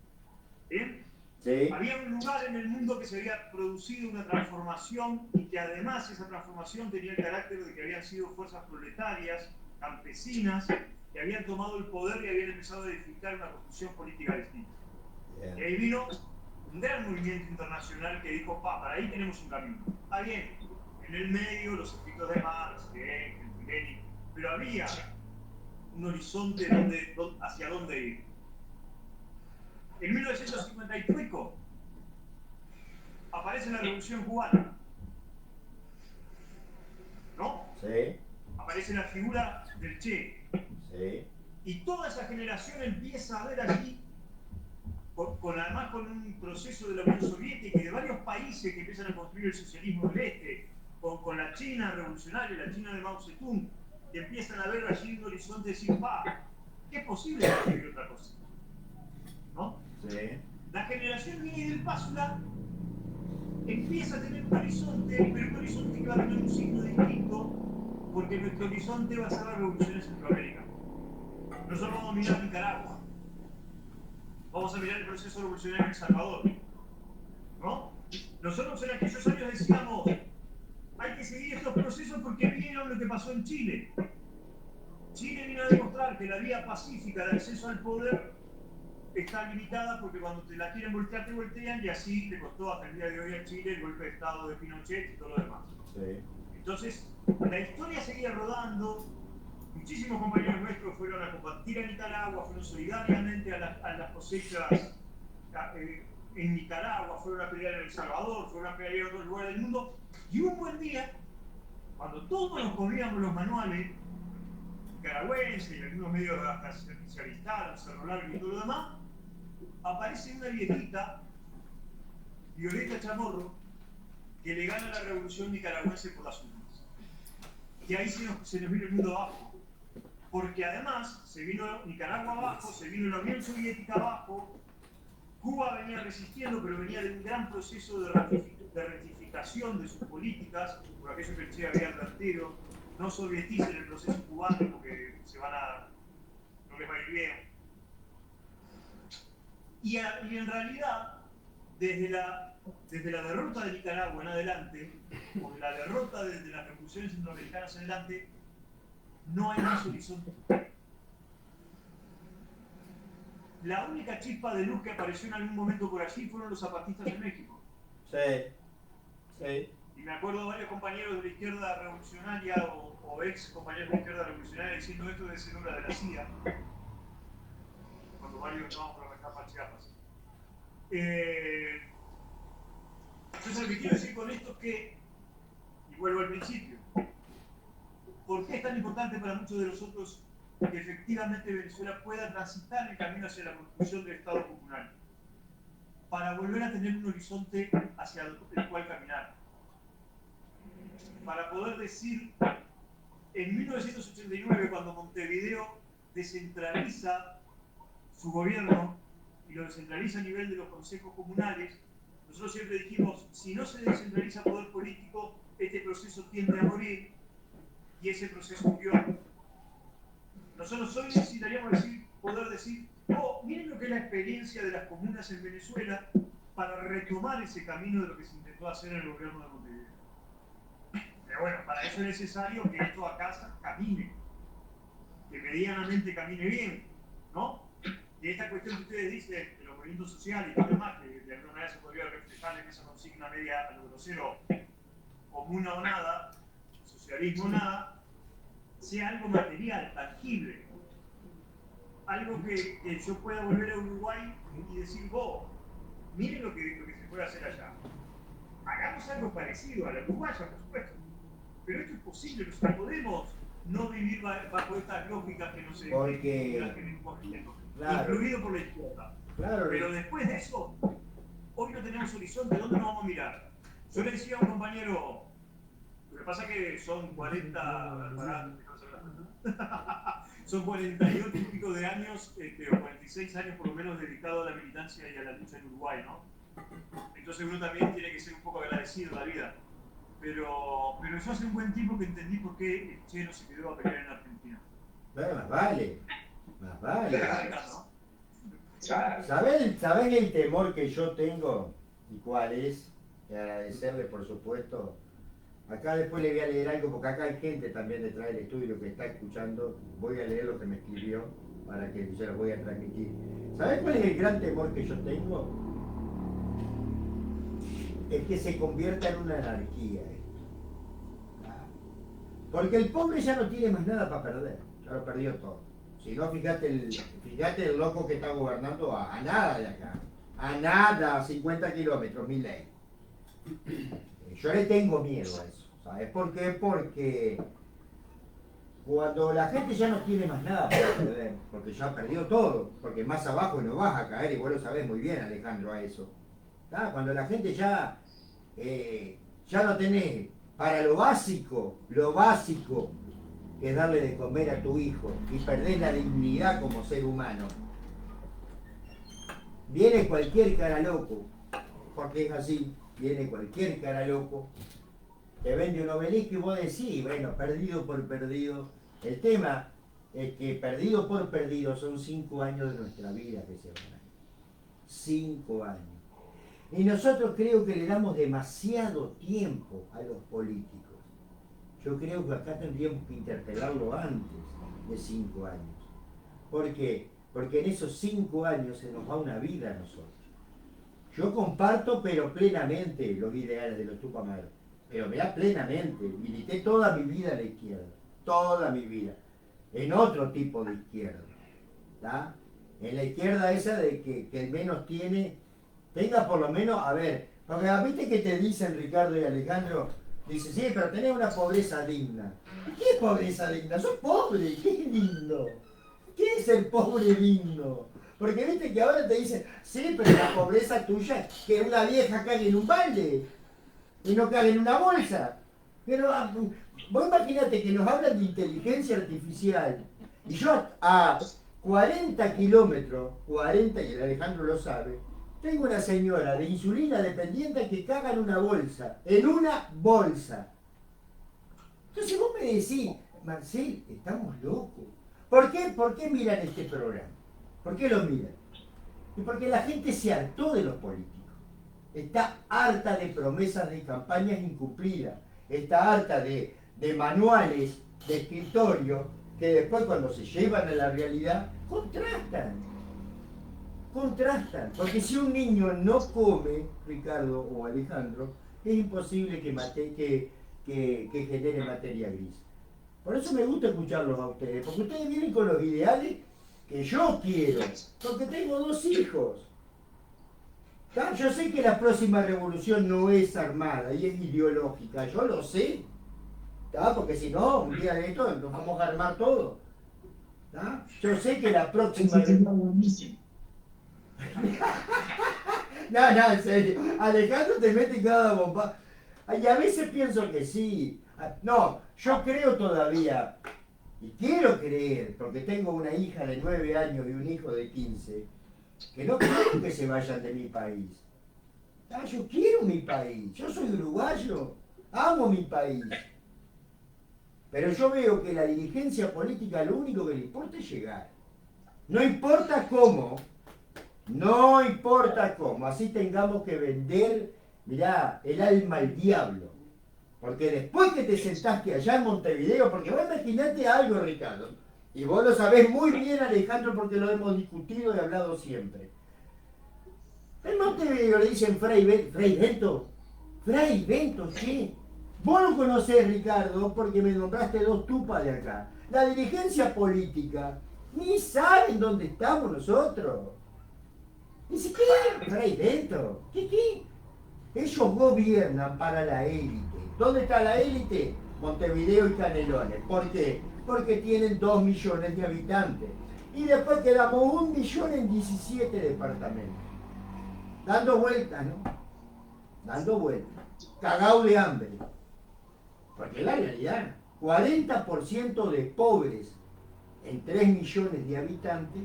¿Bien? Sí. Había un lugar en el mundo que se había producido una transformación y que además esa transformación tenía el carácter de que habían sido fuerzas proletarias, campesinas, que habían tomado el poder y habían empezado a edificar una construcción política distinta. Bien. Y ahí vino un gran movimiento internacional que dijo, para ahí tenemos un camino. Está bien, en el medio los escritos de Marx, Lenin, pero había un horizonte hacia dónde ir. En 1950 y pico aparece la Revolución Cubana, ¿no? Sí. Aparece la figura del Che. Sí. Y toda esa generación empieza a ver allí, además con un proceso de la Unión Soviética y de varios países que empiezan a construir el socialismo del Este, con la China revolucionaria, la China de Mao Zedong, que empiezan a ver allí un horizonte y decir, ¿qué es posible construir otra cosa? ¿No? Sí. La generación mini del Pásula empieza a tener un horizonte, pero un horizonte que va a tener un signo distinto, porque nuestro horizonte va a ser la revolución en Centroamérica. Nosotros vamos a mirar Nicaragua, vamos a mirar el proceso revolucionario en El Salvador, ¿no? Nosotros en aquellos años decíamos, hay que seguir estos procesos porque vieron lo que pasó en Chile. Chile vino a demostrar que la vía pacífica de acceso al poder está limitada porque cuando te la quieren voltear te voltean y así le costó hasta el día de hoy a Chile el golpe de estado de Pinochet y todo lo demás. Sí. Entonces, la historia seguía rodando, muchísimos compañeros nuestros fueron a combatir a Nicaragua, fueron solidariamente a las cosechas en Nicaragua, fueron a pelear en El Salvador, fueron a pelear en otros lugares del mundo, y un buen día, cuando todos nos poníamos los manuales nicaragüenses y algunos medios hasta se alistaron, se rolaron y todo lo demás, aparece una viejita, Violeta Chamorro, que le gana la revolución nicaragüense por las urnas. Y ahí se nos vino el mundo abajo. Porque además se vino Nicaragua abajo, se vino la Unión Soviética abajo, Cuba venía resistiendo, pero venía de un gran proceso de rectificación de sus políticas, por aquello que el Che había advertido, no sovieticen el proceso cubano porque no les va a ir bien. Y en realidad, desde la derrota de Nicaragua en adelante, o de la derrota de las revoluciones centroamericanas en adelante, no hay más horizonte. La única chispa de luz que apareció en algún momento por allí fueron los zapatistas en México. Sí, sí. Y me acuerdo de varios compañeros de la izquierda revolucionaria o ex compañeros de la izquierda revolucionaria diciendo esto debe ser obra de la CIA, cuando varios estábamos por arrancar para Chiapas. Entonces lo que quiero decir con esto es que, y vuelvo al principio, ¿por qué es tan importante para muchos de nosotros que efectivamente Venezuela pueda transitar el camino hacia la construcción del Estado comunal? Para volver a tener un horizonte hacia el cual caminar. Para poder decir, en 1989, cuando Montevideo descentraliza su gobierno y lo descentraliza a nivel de los consejos comunales, nosotros siempre dijimos, si no se descentraliza poder político, este proceso tiende a morir, y ese proceso murió. Nosotros hoy necesitaríamos poder decir, oh, miren lo que es la experiencia de las comunas en Venezuela para retomar ese camino de lo que se intentó hacer en el gobierno de Montevideo. Pero bueno, para eso es necesario que esto acá camine, que medianamente camine bien, ¿no? Y esta cuestión que ustedes dicen de los movimientos sociales y todo lo demás, que de alguna manera se podría reflejar en esa consigna media a lo grosero, comuna o nada, socialismo o nada, sea algo material, tangible. Algo que yo pueda volver a Uruguay y decir, vos, miren lo que se puede hacer allá. Hagamos algo parecido a la uruguaya, por supuesto. Pero esto es posible, nosotros podemos no vivir bajo estas lógicas que no se claro, incluido por la izquierda. Claro. Pero después de eso, hoy no tenemos horizonte, ¿dónde nos vamos a mirar? Yo le decía a un compañero, lo que pasa es que son 40, son 48 y pico de años, o 46 años por lo menos dedicados a la militancia y a la lucha en Uruguay, ¿no? Entonces uno también tiene que ser un poco agradecido a la vida. Pero yo hace un buen tiempo que entendí por qué el Che no se quedó a pelear en Argentina. Bueno, más vale. ¿Sabés el temor que yo tengo? ¿Y cuál es? Y agradecerle, por supuesto. Acá después le voy a leer algo, porque acá hay gente también detrás del estudio que está escuchando. Voy a leer lo que me escribió para que se lo voy a transmitir. ¿Sabés cuál es el gran temor que yo tengo? Es que se convierta en una anarquía esto. Porque el pobre ya no tiene más nada para perder, ya lo perdió todo. Si no, fíjate el loco que está gobernando a nada de acá, a nada, a 50 kilómetros, 1000 leyes. Yo le tengo miedo a eso, ¿sabes por qué? Porque cuando la gente ya no tiene más nada para perder, porque ya perdió todo, porque más abajo no vas a caer, y vos lo sabés muy bien, Alejandro, a eso. Cuando la gente ya no tenés para lo básico, que es darle de comer a tu hijo y perdés la dignidad como ser humano, viene cualquier cara loco, porque es así, viene cualquier cara loco, te vende un obelisco y vos decís, bueno, perdido por perdido. El tema es que perdido por perdido son 5 años de nuestra vida que se van a ir. 5 años. Y nosotros creo que le damos demasiado tiempo a los políticos. Yo creo que acá tendríamos que interpelarlo antes de 5 años. ¿Por qué? Porque en esos 5 años se nos va una vida a nosotros. Yo comparto, pero plenamente, los ideales de los Tupamaros. Pero vea, plenamente. Milité toda mi vida a la izquierda. Toda mi vida. En otro tipo de izquierda. ¿Tá? En la izquierda esa de que el menos tiene... Tenga por lo menos, a ver, porque viste que te dicen Ricardo y Alejandro, dice, sí, pero tenés una pobreza digna. ¿Qué es pobreza digna? Sos pobre, ¿qué es digno? ¿Qué es el pobre digno? Porque viste que ahora te dicen, sí, pero la pobreza tuya es que una vieja cague en un balde y no cague en una bolsa. Pero vos imagínate que nos hablan de inteligencia artificial y yo a 40 kilómetros, 40, y el Alejandro lo sabe, tengo una señora de insulina dependiente que caga en una bolsa. Entonces vos me decís, Marcel, estamos locos. ¿Por qué miran este programa? ¿Por qué lo miran? Y porque la gente se hartó de los políticos. está harta de promesas de campañas incumplidas, está harta de manuales de escritorio que después cuando se llevan a la realidad contrastan, porque si un niño no come, Ricardo o Alejandro, es imposible que genere materia gris. Por eso me gusta escucharlos a ustedes, porque ustedes vienen con los ideales que yo quiero, porque tengo 2 hijos. ¿Tá? Yo sé que la próxima revolución no es armada y es ideológica, yo lo sé, ¿tá? Porque si no, un día de esto nos vamos a armar todo. ¿Tá? Yo sé que la próxima... No, en serio, Alejandro te mete cada bomba. Y a veces pienso que sí. No, yo creo todavía, y quiero creer, porque tengo una hija de 9 años y un hijo de 15, que no quiero que se vayan de mi país. Yo quiero mi país, yo soy uruguayo, amo mi país. Pero yo veo que la dirigencia política lo único que le importa es llegar. No importa cómo, así tengamos que vender, mirá, el alma al diablo. Porque después que te sentaste allá en Montevideo, porque vos imaginate algo, Ricardo, y vos lo sabés muy bien, Alejandro, porque lo hemos discutido y hablado siempre. En Montevideo le dicen Fray Bento, che. Vos lo conocés, Ricardo, porque me nombraste 2 tupas de acá. La dirigencia política ni saben dónde estamos nosotros. Ni siquiera Fray Bento. ¿Qué? Ellos gobiernan para la élite. ¿Dónde está la élite? Montevideo y Canelones. ¿Por qué? Porque tienen 2 millones de habitantes. Y después quedamos 1 millón en 17 departamentos. Dando vueltas, ¿no? Dando vueltas. Cagado de hambre. Porque la realidad, 40% de pobres en 3 millones de habitantes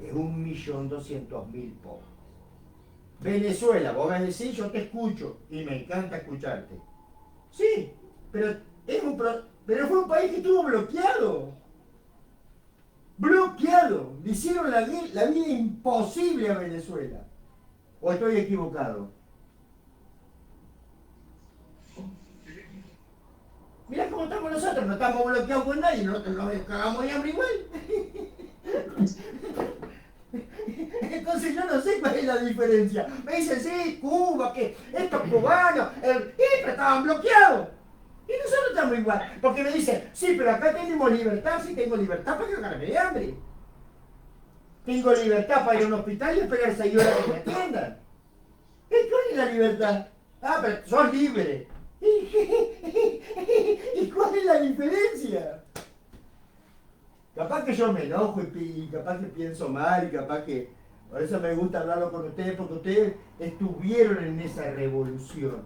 es 1.200.000 pobres. Venezuela, vos me decís, yo te escucho y me encanta escucharte. Sí, pero fue un país que estuvo bloqueado. Bloqueado. Le hicieron la vida imposible a Venezuela. ¿O estoy equivocado? Mirá cómo estamos nosotros, no estamos bloqueados con nadie, nosotros nos cagamos de hambre igual. Entonces yo no sé cuál es la diferencia. Me dicen, sí, Cuba, que estos cubanos, pero estaban bloqueados. Y nosotros estamos igual. Porque me dicen, sí, pero acá tenemos libertad, sí tengo libertad para cagarme de hambre. Tengo libertad para ir a un hospital y esperar 6 horas que me atiendan. ¿Cuál es la libertad? Pero sos libre. ¿Y cuál es la diferencia? Capaz que yo me enojo y capaz que pienso mal y capaz que... Por eso me gusta hablarlo con ustedes, porque ustedes estuvieron en esa revolución.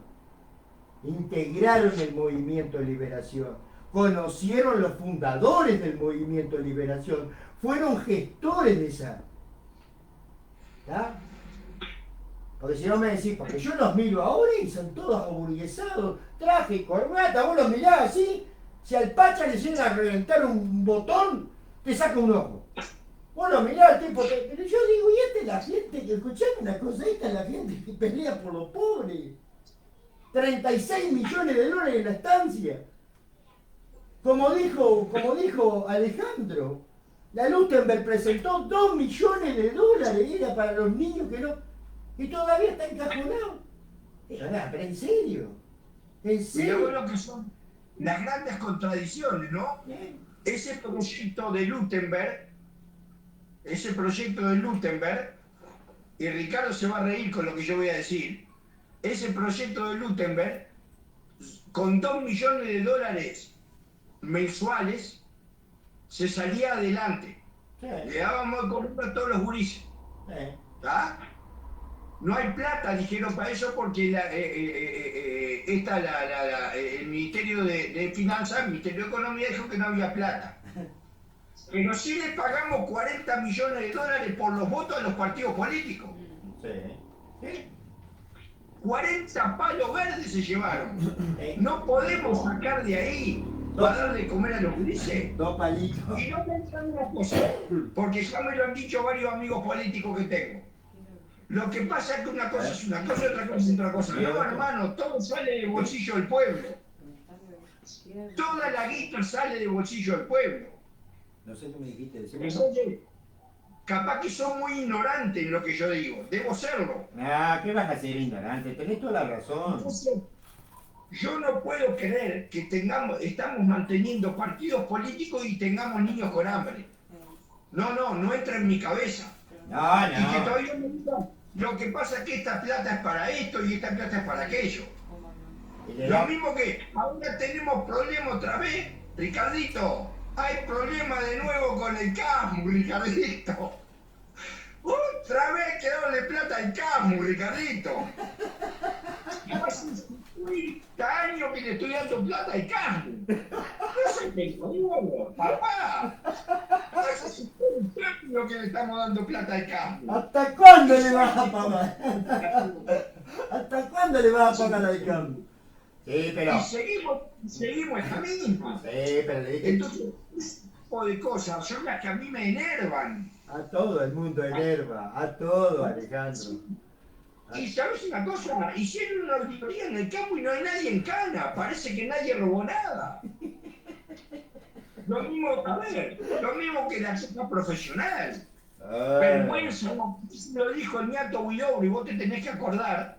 Integraron el movimiento de liberación. Conocieron los fundadores del movimiento de liberación. Fueron gestores de esa. ¿Está? Porque si no me decís, porque yo los miro ahora y son todos aburguesados, traje, corbata, vos los mirás así, si al Pacha le llega a reventar un botón, te saca un ojo. Vos lo mirás, tipo, pero yo digo, y esta es la gente que, escuchame una cosa, esta es la gente que pelea por los pobres. 36 millones de dólares en la estancia. Como dijo Alejandro, la Lustenberg presentó 2 millones de dólares, era para los niños que no... Y todavía está encajonado. Pero en serio. En serio. Mirá lo que son las grandes contradicciones, ¿no? Ese proyecto de Lutenberg, y Ricardo se va a reír con lo que yo voy a decir, ese proyecto de Lutenberg, con 2 millones de dólares mensuales, se salía adelante. Sí. Le dábamos de comer a todos los gurises. ¿Está? No hay plata, dijeron, para eso porque el Ministerio de Finanzas, el Ministerio de Economía dijo que no había plata. Pero sí le pagamos 40 millones de dólares por los votos de los partidos políticos. Sí. 40 palos verdes se llevaron. No podemos sacar de ahí para dar de comer a los grises. 2 palitos. Y no me entran una cosa, porque ya me lo han dicho varios amigos políticos que tengo. Lo que pasa es que una cosa es una cosa y otra cosa es otra cosa. No, hermano, todo sale del bolsillo del pueblo. Toda la guita sale del bolsillo del pueblo. No sé qué me dijiste. Oye, capaz que son muy ignorantes en lo que yo digo. Debo serlo. Ah, ¿qué vas a ser ignorante? Tenés toda la razón. Entonces, yo no puedo creer que estamos manteniendo partidos políticos y tengamos niños con hambre. No entra en mi cabeza. No, Y que no. todavía me digan, lo que pasa es que esta plata es para esto y esta plata es para aquello. Lo mismo que ahora tenemos problema otra vez, Ricardito. Hay problema de nuevo con el CAMU, Ricardito. Otra vez que darle plata al CAMU, Ricardito. Hace 50 años que le estoy dando plata al CAMU. No se te jodió, papá. Hace 50 años que le estamos dando plata al CAMU. ¿Hasta cuándo le vas a pagar? ¿Hasta cuándo le vas a pagar al CAMU? Sí, pero... Y seguimos esta misma. Sí, pero le dije... Entonces, ese tipo de cosas son las que a mí me enervan. A todo el mundo enerva, a todo, Alejandro. Y sabes una cosa, hicieron una auditoría en el campo y no hay nadie en cana, parece que nadie robó nada. Lo mismo, a ver, lo mismo que la chica profesional. Vergüenza, lo dijo el ñato Huidobro, y vos te tenés que acordar,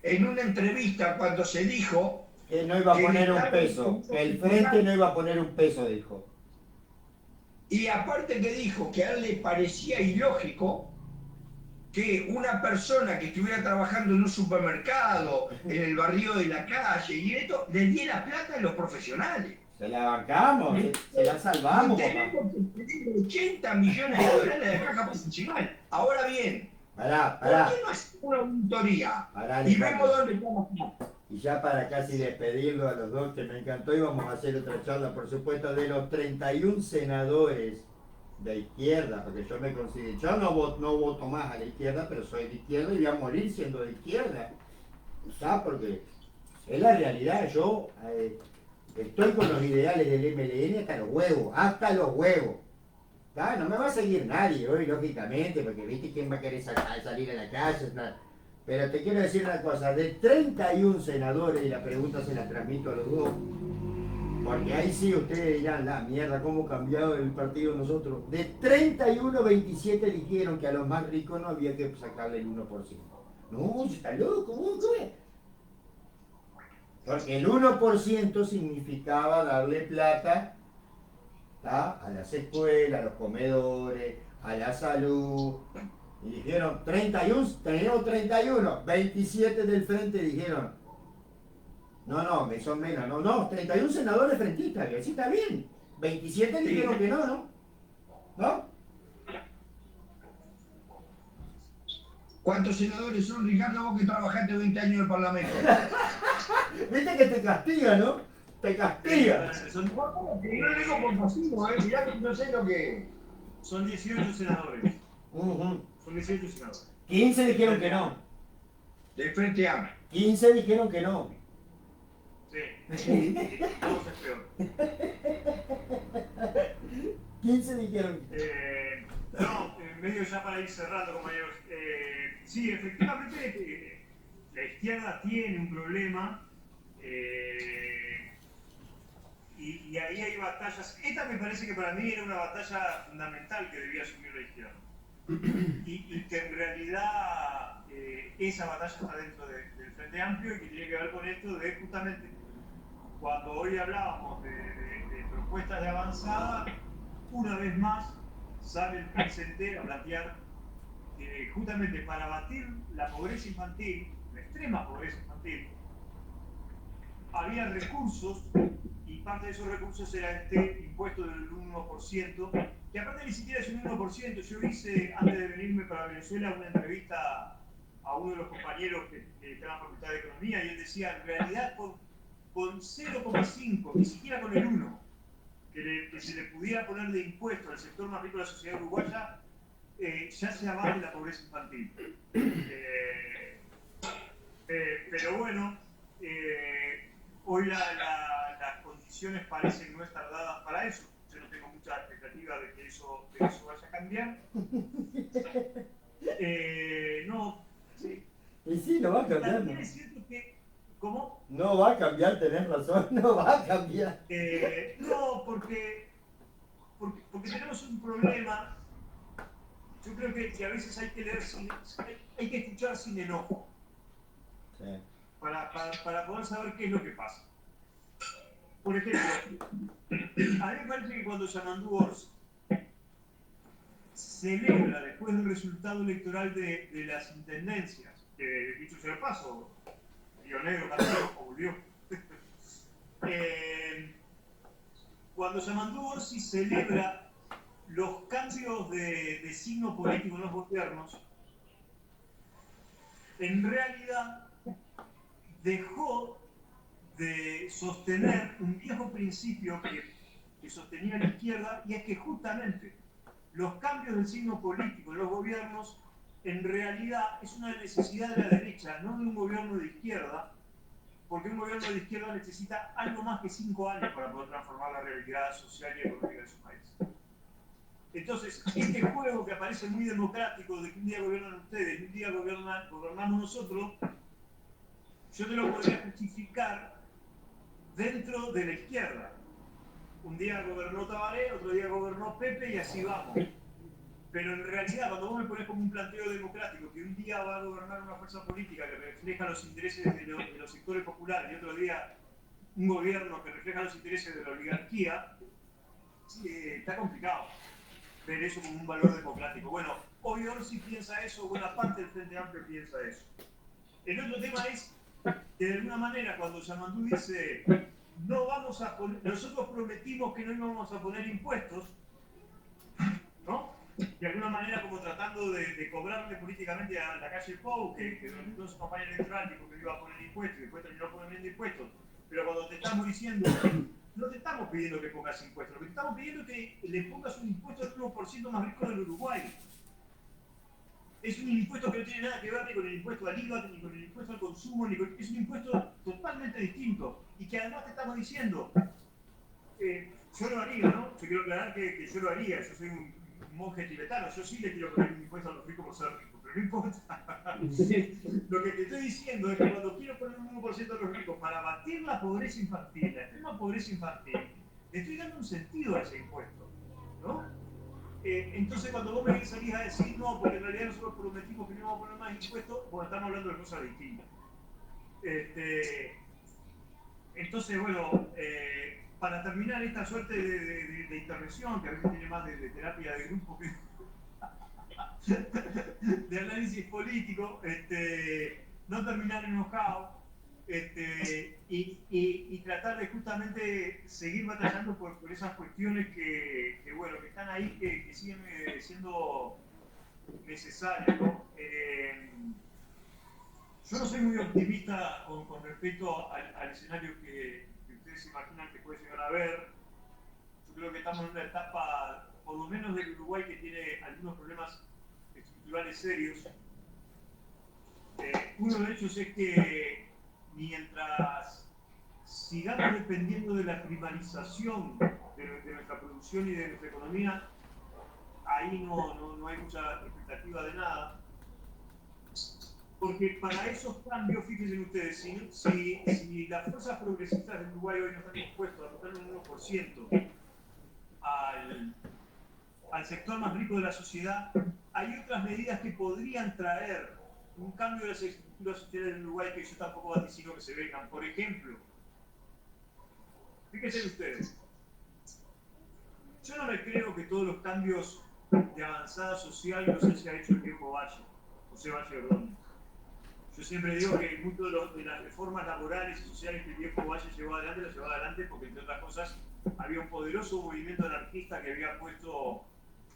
en una entrevista cuando se dijo... Que no iba a poner un peso, que el frente no iba a poner un peso, dijo. Y aparte que dijo que a él le parecía ilógico que una persona que estuviera trabajando en un supermercado, en el barrio de la calle y esto, le diera plata a los profesionales. Se la bancamos, se la salvamos, Tenemos que tener 80 millones de dólares de caja principal. Ahora bien, pará. ¿por qué no hacemos una auditoría? Y vemos dónde estamos. Y ya para casi despedirlo a los dos, que me encantó, y vamos a hacer otra charla, por supuesto, de los 31 senadores de izquierda, porque yo me considero, yo no voto más a la izquierda, pero soy de izquierda y voy a morir siendo de izquierda. ¿Sabes? Porque es la realidad, yo estoy con los ideales del MLN hasta los huevos. ¿Tá? No me va a seguir nadie hoy, lógicamente, porque viste quién va a querer salir a la calle. Pero te quiero decir una cosa, de 31 senadores, y la pregunta se la transmito a los dos, porque ahí sí ustedes dirán, la mierda, cómo ha cambiado el partido nosotros. De 31, 27 dijeron que a los más ricos no había que sacarle el 1%. No, está loco, ¿cómo es? Porque el 1% significaba darle plata, ¿tá?, a las escuelas, a los comedores, a la salud. Y dijeron, 31, tenemos 31, 27 del frente dijeron, no, son menos, no, 31 senadores frentistas, que sí está bien. 27 dijeron que ¿no? ¿Cuántos senadores son, Ricardo, vos que trabajaste 20 años en el Parlamento? Viste que te castiga, ¿no? Te castiga. No lo digo por pasivo, mirá que no sé lo que... Son 18 senadores. Uh-huh. Son 18 senadores. 15 dijeron que no. Del Frente Amplio. 15 dijeron que no. Sí. Todos es peor. 15 dijeron. Medio ya para ir cerrando, compañeros. Sí, efectivamente, la izquierda tiene un problema. Y ahí hay batallas. Esta me parece que para mí era una batalla fundamental que debía asumir la izquierda. Y que en realidad esa batalla está dentro del Frente Amplio y que tiene que ver con esto de justamente cuando hoy hablábamos de propuestas de avanzada, una vez más sale el PCT a plantear que justamente para abatir la pobreza infantil, la extrema pobreza infantil, había recursos y parte de esos recursos era este impuesto del 1%, que aparte ni siquiera es un 1%. Yo hice, antes de venirme para Venezuela, una entrevista a uno de los compañeros que está en la Facultad de Economía y él decía, en realidad con 0,5, ni siquiera con el 1, que se le pudiera poner de impuesto al sector más rico de la sociedad uruguaya, ya se abate la pobreza infantil. Pero bueno, hoy las condiciones parecen no estar dadas para eso. Yo no tengo mucha expectativa de que eso vaya a cambiar. Y sí, no va a cambiar. También es cierto que, ¿cómo? No va a cambiar, tenés razón, no va a cambiar. No, porque tenemos un problema. Yo creo que a veces hay que leer hay que escuchar sin enojo. Sí. Para poder saber qué es lo que pasa. Por ejemplo, a mí me parece que cuando Yamandú Orsi celebra después del resultado electoral de las intendencias, que dicho sea de paso, Río Negro cambió o volvió. Cuando Yamandú Orsi celebra los cambios de signo político en los gobiernos, en realidad dejó de sostener un viejo principio que sostenía la izquierda, y es que justamente los cambios del signo político en los gobiernos en realidad es una necesidad de la derecha, no de un gobierno de izquierda, porque un gobierno de izquierda necesita algo más que 5 años para poder transformar la realidad social y económica de su país. Entonces, este juego que aparece muy democrático de que un día gobiernan ustedes y un día gobernamos nosotros, yo te lo podría justificar dentro de la izquierda. Un día gobernó Tabaré, otro día gobernó Pepe y así vamos. Pero en realidad, cuando vos me pones como un planteo democrático, que un día va a gobernar una fuerza política que refleja los intereses de los sectores populares y otro día un gobierno que refleja los intereses de la oligarquía, está complicado ver eso como un valor democrático. Bueno, hoy Orsi piensa eso, buena parte del Frente Amplio piensa eso. El otro tema es que de alguna manera cuando Yamandú dice no vamos a poner, nosotros prometimos que no íbamos a poner impuestos, ¿no? De alguna manera como tratando de cobrarle políticamente a la calle Pou, que durante su campaña electoral dijo que iba a poner impuestos y después terminó poniendo impuestos. Pero cuando te estamos diciendo, no te estamos pidiendo que pongas impuestos, lo que te estamos pidiendo es que le pongas un impuesto al 1% más rico del Uruguay. Es un impuesto que no tiene nada que ver ni con el impuesto al IVA, ni con el impuesto al consumo, es un impuesto totalmente distinto. Y que además te estamos diciendo, yo lo haría, ¿no? Yo quiero aclarar que yo lo haría, yo soy un monje tibetano, yo sí le quiero poner un impuesto a los ricos por ser ricos, pero no importa. Lo que te estoy diciendo es que cuando quiero poner un 1% a los ricos para abatir la pobreza infantil, la extrema pobreza infantil, le estoy dando un sentido a ese impuesto, ¿no? Entonces cuando vos me salís a decir no, porque en realidad nosotros prometimos que no íbamos a poner más impuestos, bueno, estamos hablando de cosas distintas. Entonces, bueno, para terminar esta suerte de intervención, que a veces tiene más de terapia de grupo que de análisis político, no terminar enojado, y tratar de justamente seguir batallando por esas cuestiones bueno, que están ahí, que siguen siendo necesarias, ¿no? Yo no soy muy optimista con respecto al escenario que ustedes se imaginan que puede llegar a ver. Yo creo que estamos en una etapa, por lo menos del Uruguay, que tiene algunos problemas estructurales serios. Uno de ellos es que mientras sigamos dependiendo de la primarización de nuestra producción y de nuestra economía, ahí no hay mucha expectativa de nada. Porque para esos cambios, fíjense ustedes, si las fuerzas progresistas de Uruguay hoy no están dispuestas a votar un 1% al sector más rico de la sociedad, hay otras medidas que podrían traer un cambio de las estructuras sociales en Uruguay que yo tampoco vaticino que se vengan. Por ejemplo, fíjense ustedes, yo no me creo que todos los cambios de avanzada social los haya hecho el viejo Valle, José Valle Ordóñez. Yo siempre digo que muchas de las reformas laborales y sociales que el viejo Valle llevó adelante, las llevó adelante porque, entre otras cosas, había un poderoso movimiento anarquista que había puesto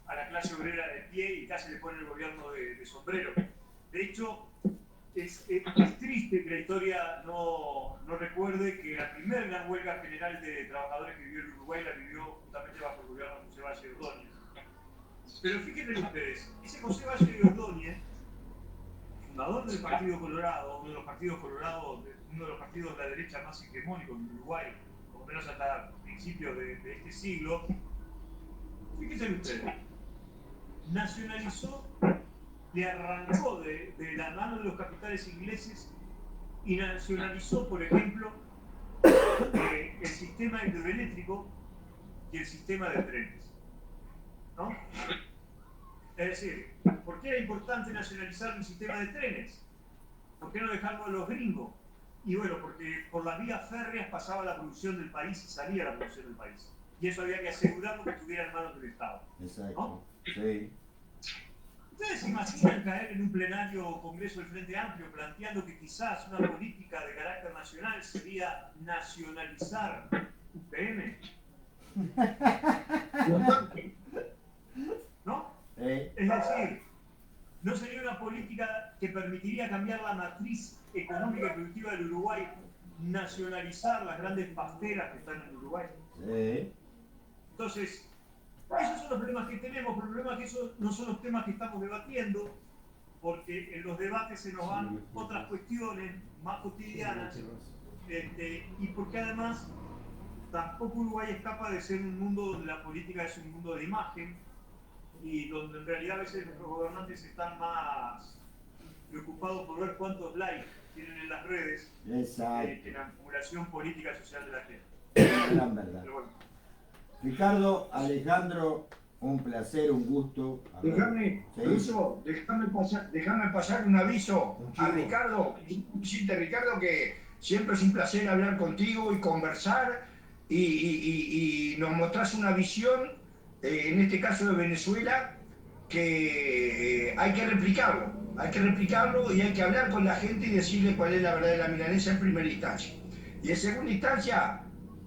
a la clase obrera de pie y casi le pone el gobierno de sombrero. De hecho, es triste que la historia no recuerde que la primera gran huelga general de trabajadores que vivió el Uruguay la vivió justamente bajo el gobierno de José Valle Ordóñez. Pero fíjense ustedes, ese José Valle Ordóñez, fundador del Partido Colorado, uno de los partidos de la derecha más hegemónicos en Uruguay, por lo menos hasta principios de este siglo, fíjense ustedes, nacionalizó le arrancó de la mano de los capitales ingleses y nacionalizó, por ejemplo, el sistema hidroeléctrico y el sistema de trenes, ¿no? Es decir, ¿por qué era importante nacionalizar un sistema de trenes? ¿Por qué no dejarlo a los gringos? Y bueno, porque por las vías férreas pasaba la producción del país y salía la producción del país. Y eso había que asegurarlo que estuviera en manos del Estado. Exacto. ¿No? Sí. ¿Ustedes se imaginan caer en un plenario o congreso del Frente Amplio planteando que quizás una política de carácter nacional sería nacionalizar UPM? ¿No? Es decir, no sería una política que permitiría cambiar la matriz económica y productiva del Uruguay, nacionalizar las grandes pasteras que están en Uruguay. Sí. Entonces, esos son los problemas que tenemos, pero el problema es que esos no son los temas que estamos debatiendo, porque en los debates se nos van otras cuestiones más cotidianas, y porque además tampoco Uruguay escapa de ser un mundo donde la política es un mundo de imagen, y donde en realidad a veces nuestros gobernantes están más preocupados por ver cuántos likes tienen en las redes que en la acumulación política y social de la gente. Gran verdad. Pero bueno. Ricardo, Alejandro, un placer, un gusto. Déjame, déjame pasar un aviso a Ricardo. Ricardo, que siempre es un placer hablar contigo y conversar y nos mostrás una visión, en este caso de Venezuela, que hay que replicarlo y hay que hablar con la gente y decirle cuál es la verdad de la milanesa en primera instancia. Y en segunda instancia,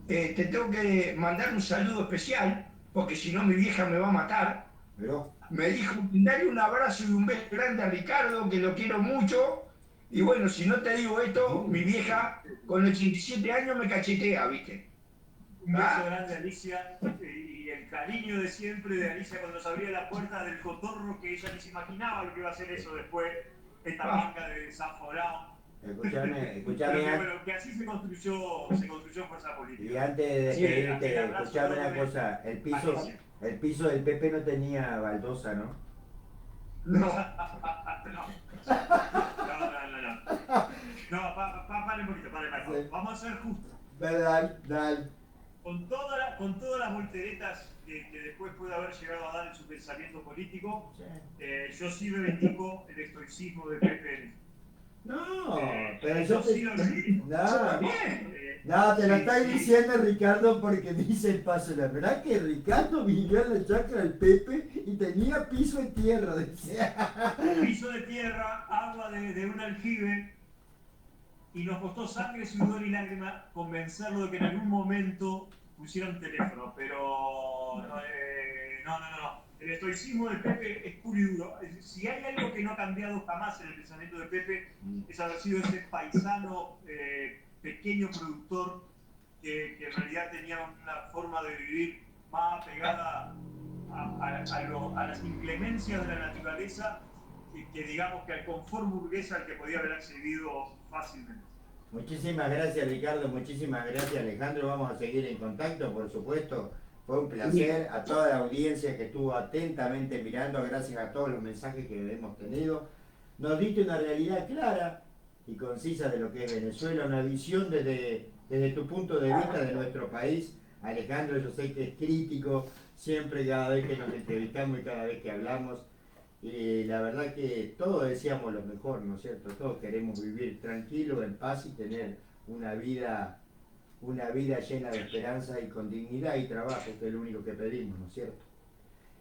te tengo que mandar un saludo especial, porque si no mi vieja me va a matar. Pero Me dijo, dale un abrazo y un beso grande a Ricardo, que lo quiero mucho. Y bueno, si no te digo esto, mi vieja con 87 años me cachetea, ¿viste? Un beso grande a Alicia y el cariño de siempre de Alicia cuando nos abría la puerta del cotorro, que ella ni se imaginaba lo que iba a hacer eso después, esta manga de desaforado. escúchame. Bueno, que así se construyó fuerza política. Y antes de despedirte, escuchame una cosa, el piso del Pepe no tenía baldosa, ¿no? No. No, pare un poquito, pare. Vamos a ser justos. Dale. Con todas las volteretas que después puede haber llegado a dar en su pensamiento político, yo sí reivindico el estoicismo de Pepe. No, pero yo sí lo reivindico. No, te lo estoy diciendo, Ricardo, porque dice el paso. La verdad que Ricardo vivió en la chacra del Pepe y tenía piso de tierra, decía. Piso de tierra, agua de un aljibe, y nos costó sangre, sudor y lágrima convencerlo de que en algún momento pusieran teléfono, pero no. El estoicismo de Pepe es puro y duro. Si hay algo que no ha cambiado jamás en el pensamiento de Pepe, es haber sido ese paisano pequeño productor que en realidad tenía una forma de vivir más apegada a las inclemencias de la naturaleza que digamos que al confort burgués al que podía haber accedido fácilmente. Muchísimas gracias, Ricardo, muchísimas gracias, Alejandro. Vamos a seguir en contacto, por supuesto. Fue un placer. A toda la audiencia que estuvo atentamente mirando, gracias a todos los mensajes que hemos tenido. Nos diste una realidad clara y concisa de lo que es Venezuela, una visión desde tu punto de vista de nuestro país. Alejandro, yo sé que es crítico siempre, cada vez que nos entrevistamos y cada vez que hablamos. Y la verdad que todos deseamos lo mejor, ¿no es cierto? Todos queremos vivir tranquilos, en paz y tener una vida llena de esperanza y con dignidad y trabajo, que es lo único que pedimos, ¿no es cierto?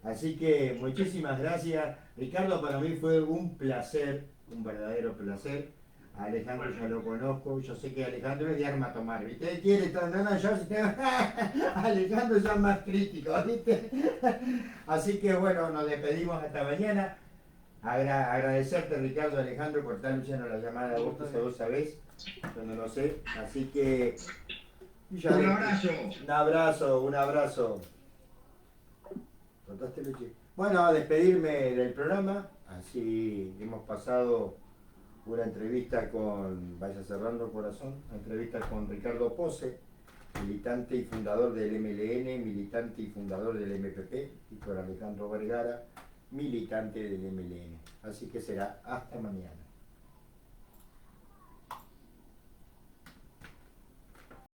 Así que muchísimas gracias. Ricardo, para mí fue un placer, un verdadero placer. A Alejandro ya lo conozco, yo sé que Alejandro es de arma a tomar, ¿viste? Quiere estar andando yo, Alejandro ya es más crítico, ¿viste? Así que bueno, nos despedimos hasta mañana. Agradecerte, Ricardo, Alejandro, por estar luchando la llamada, vos sabés, yo no lo sé, así que... Un abrazo. ¿Cortaste leche? Bueno, a despedirme del programa, así hemos pasado una entrevista vaya cerrando corazón, una entrevista con Ricardo Pose, militante y fundador del MLN, militante y fundador del MPP, y con Alejandro Vergara, militante del MLN. Así que será hasta mañana.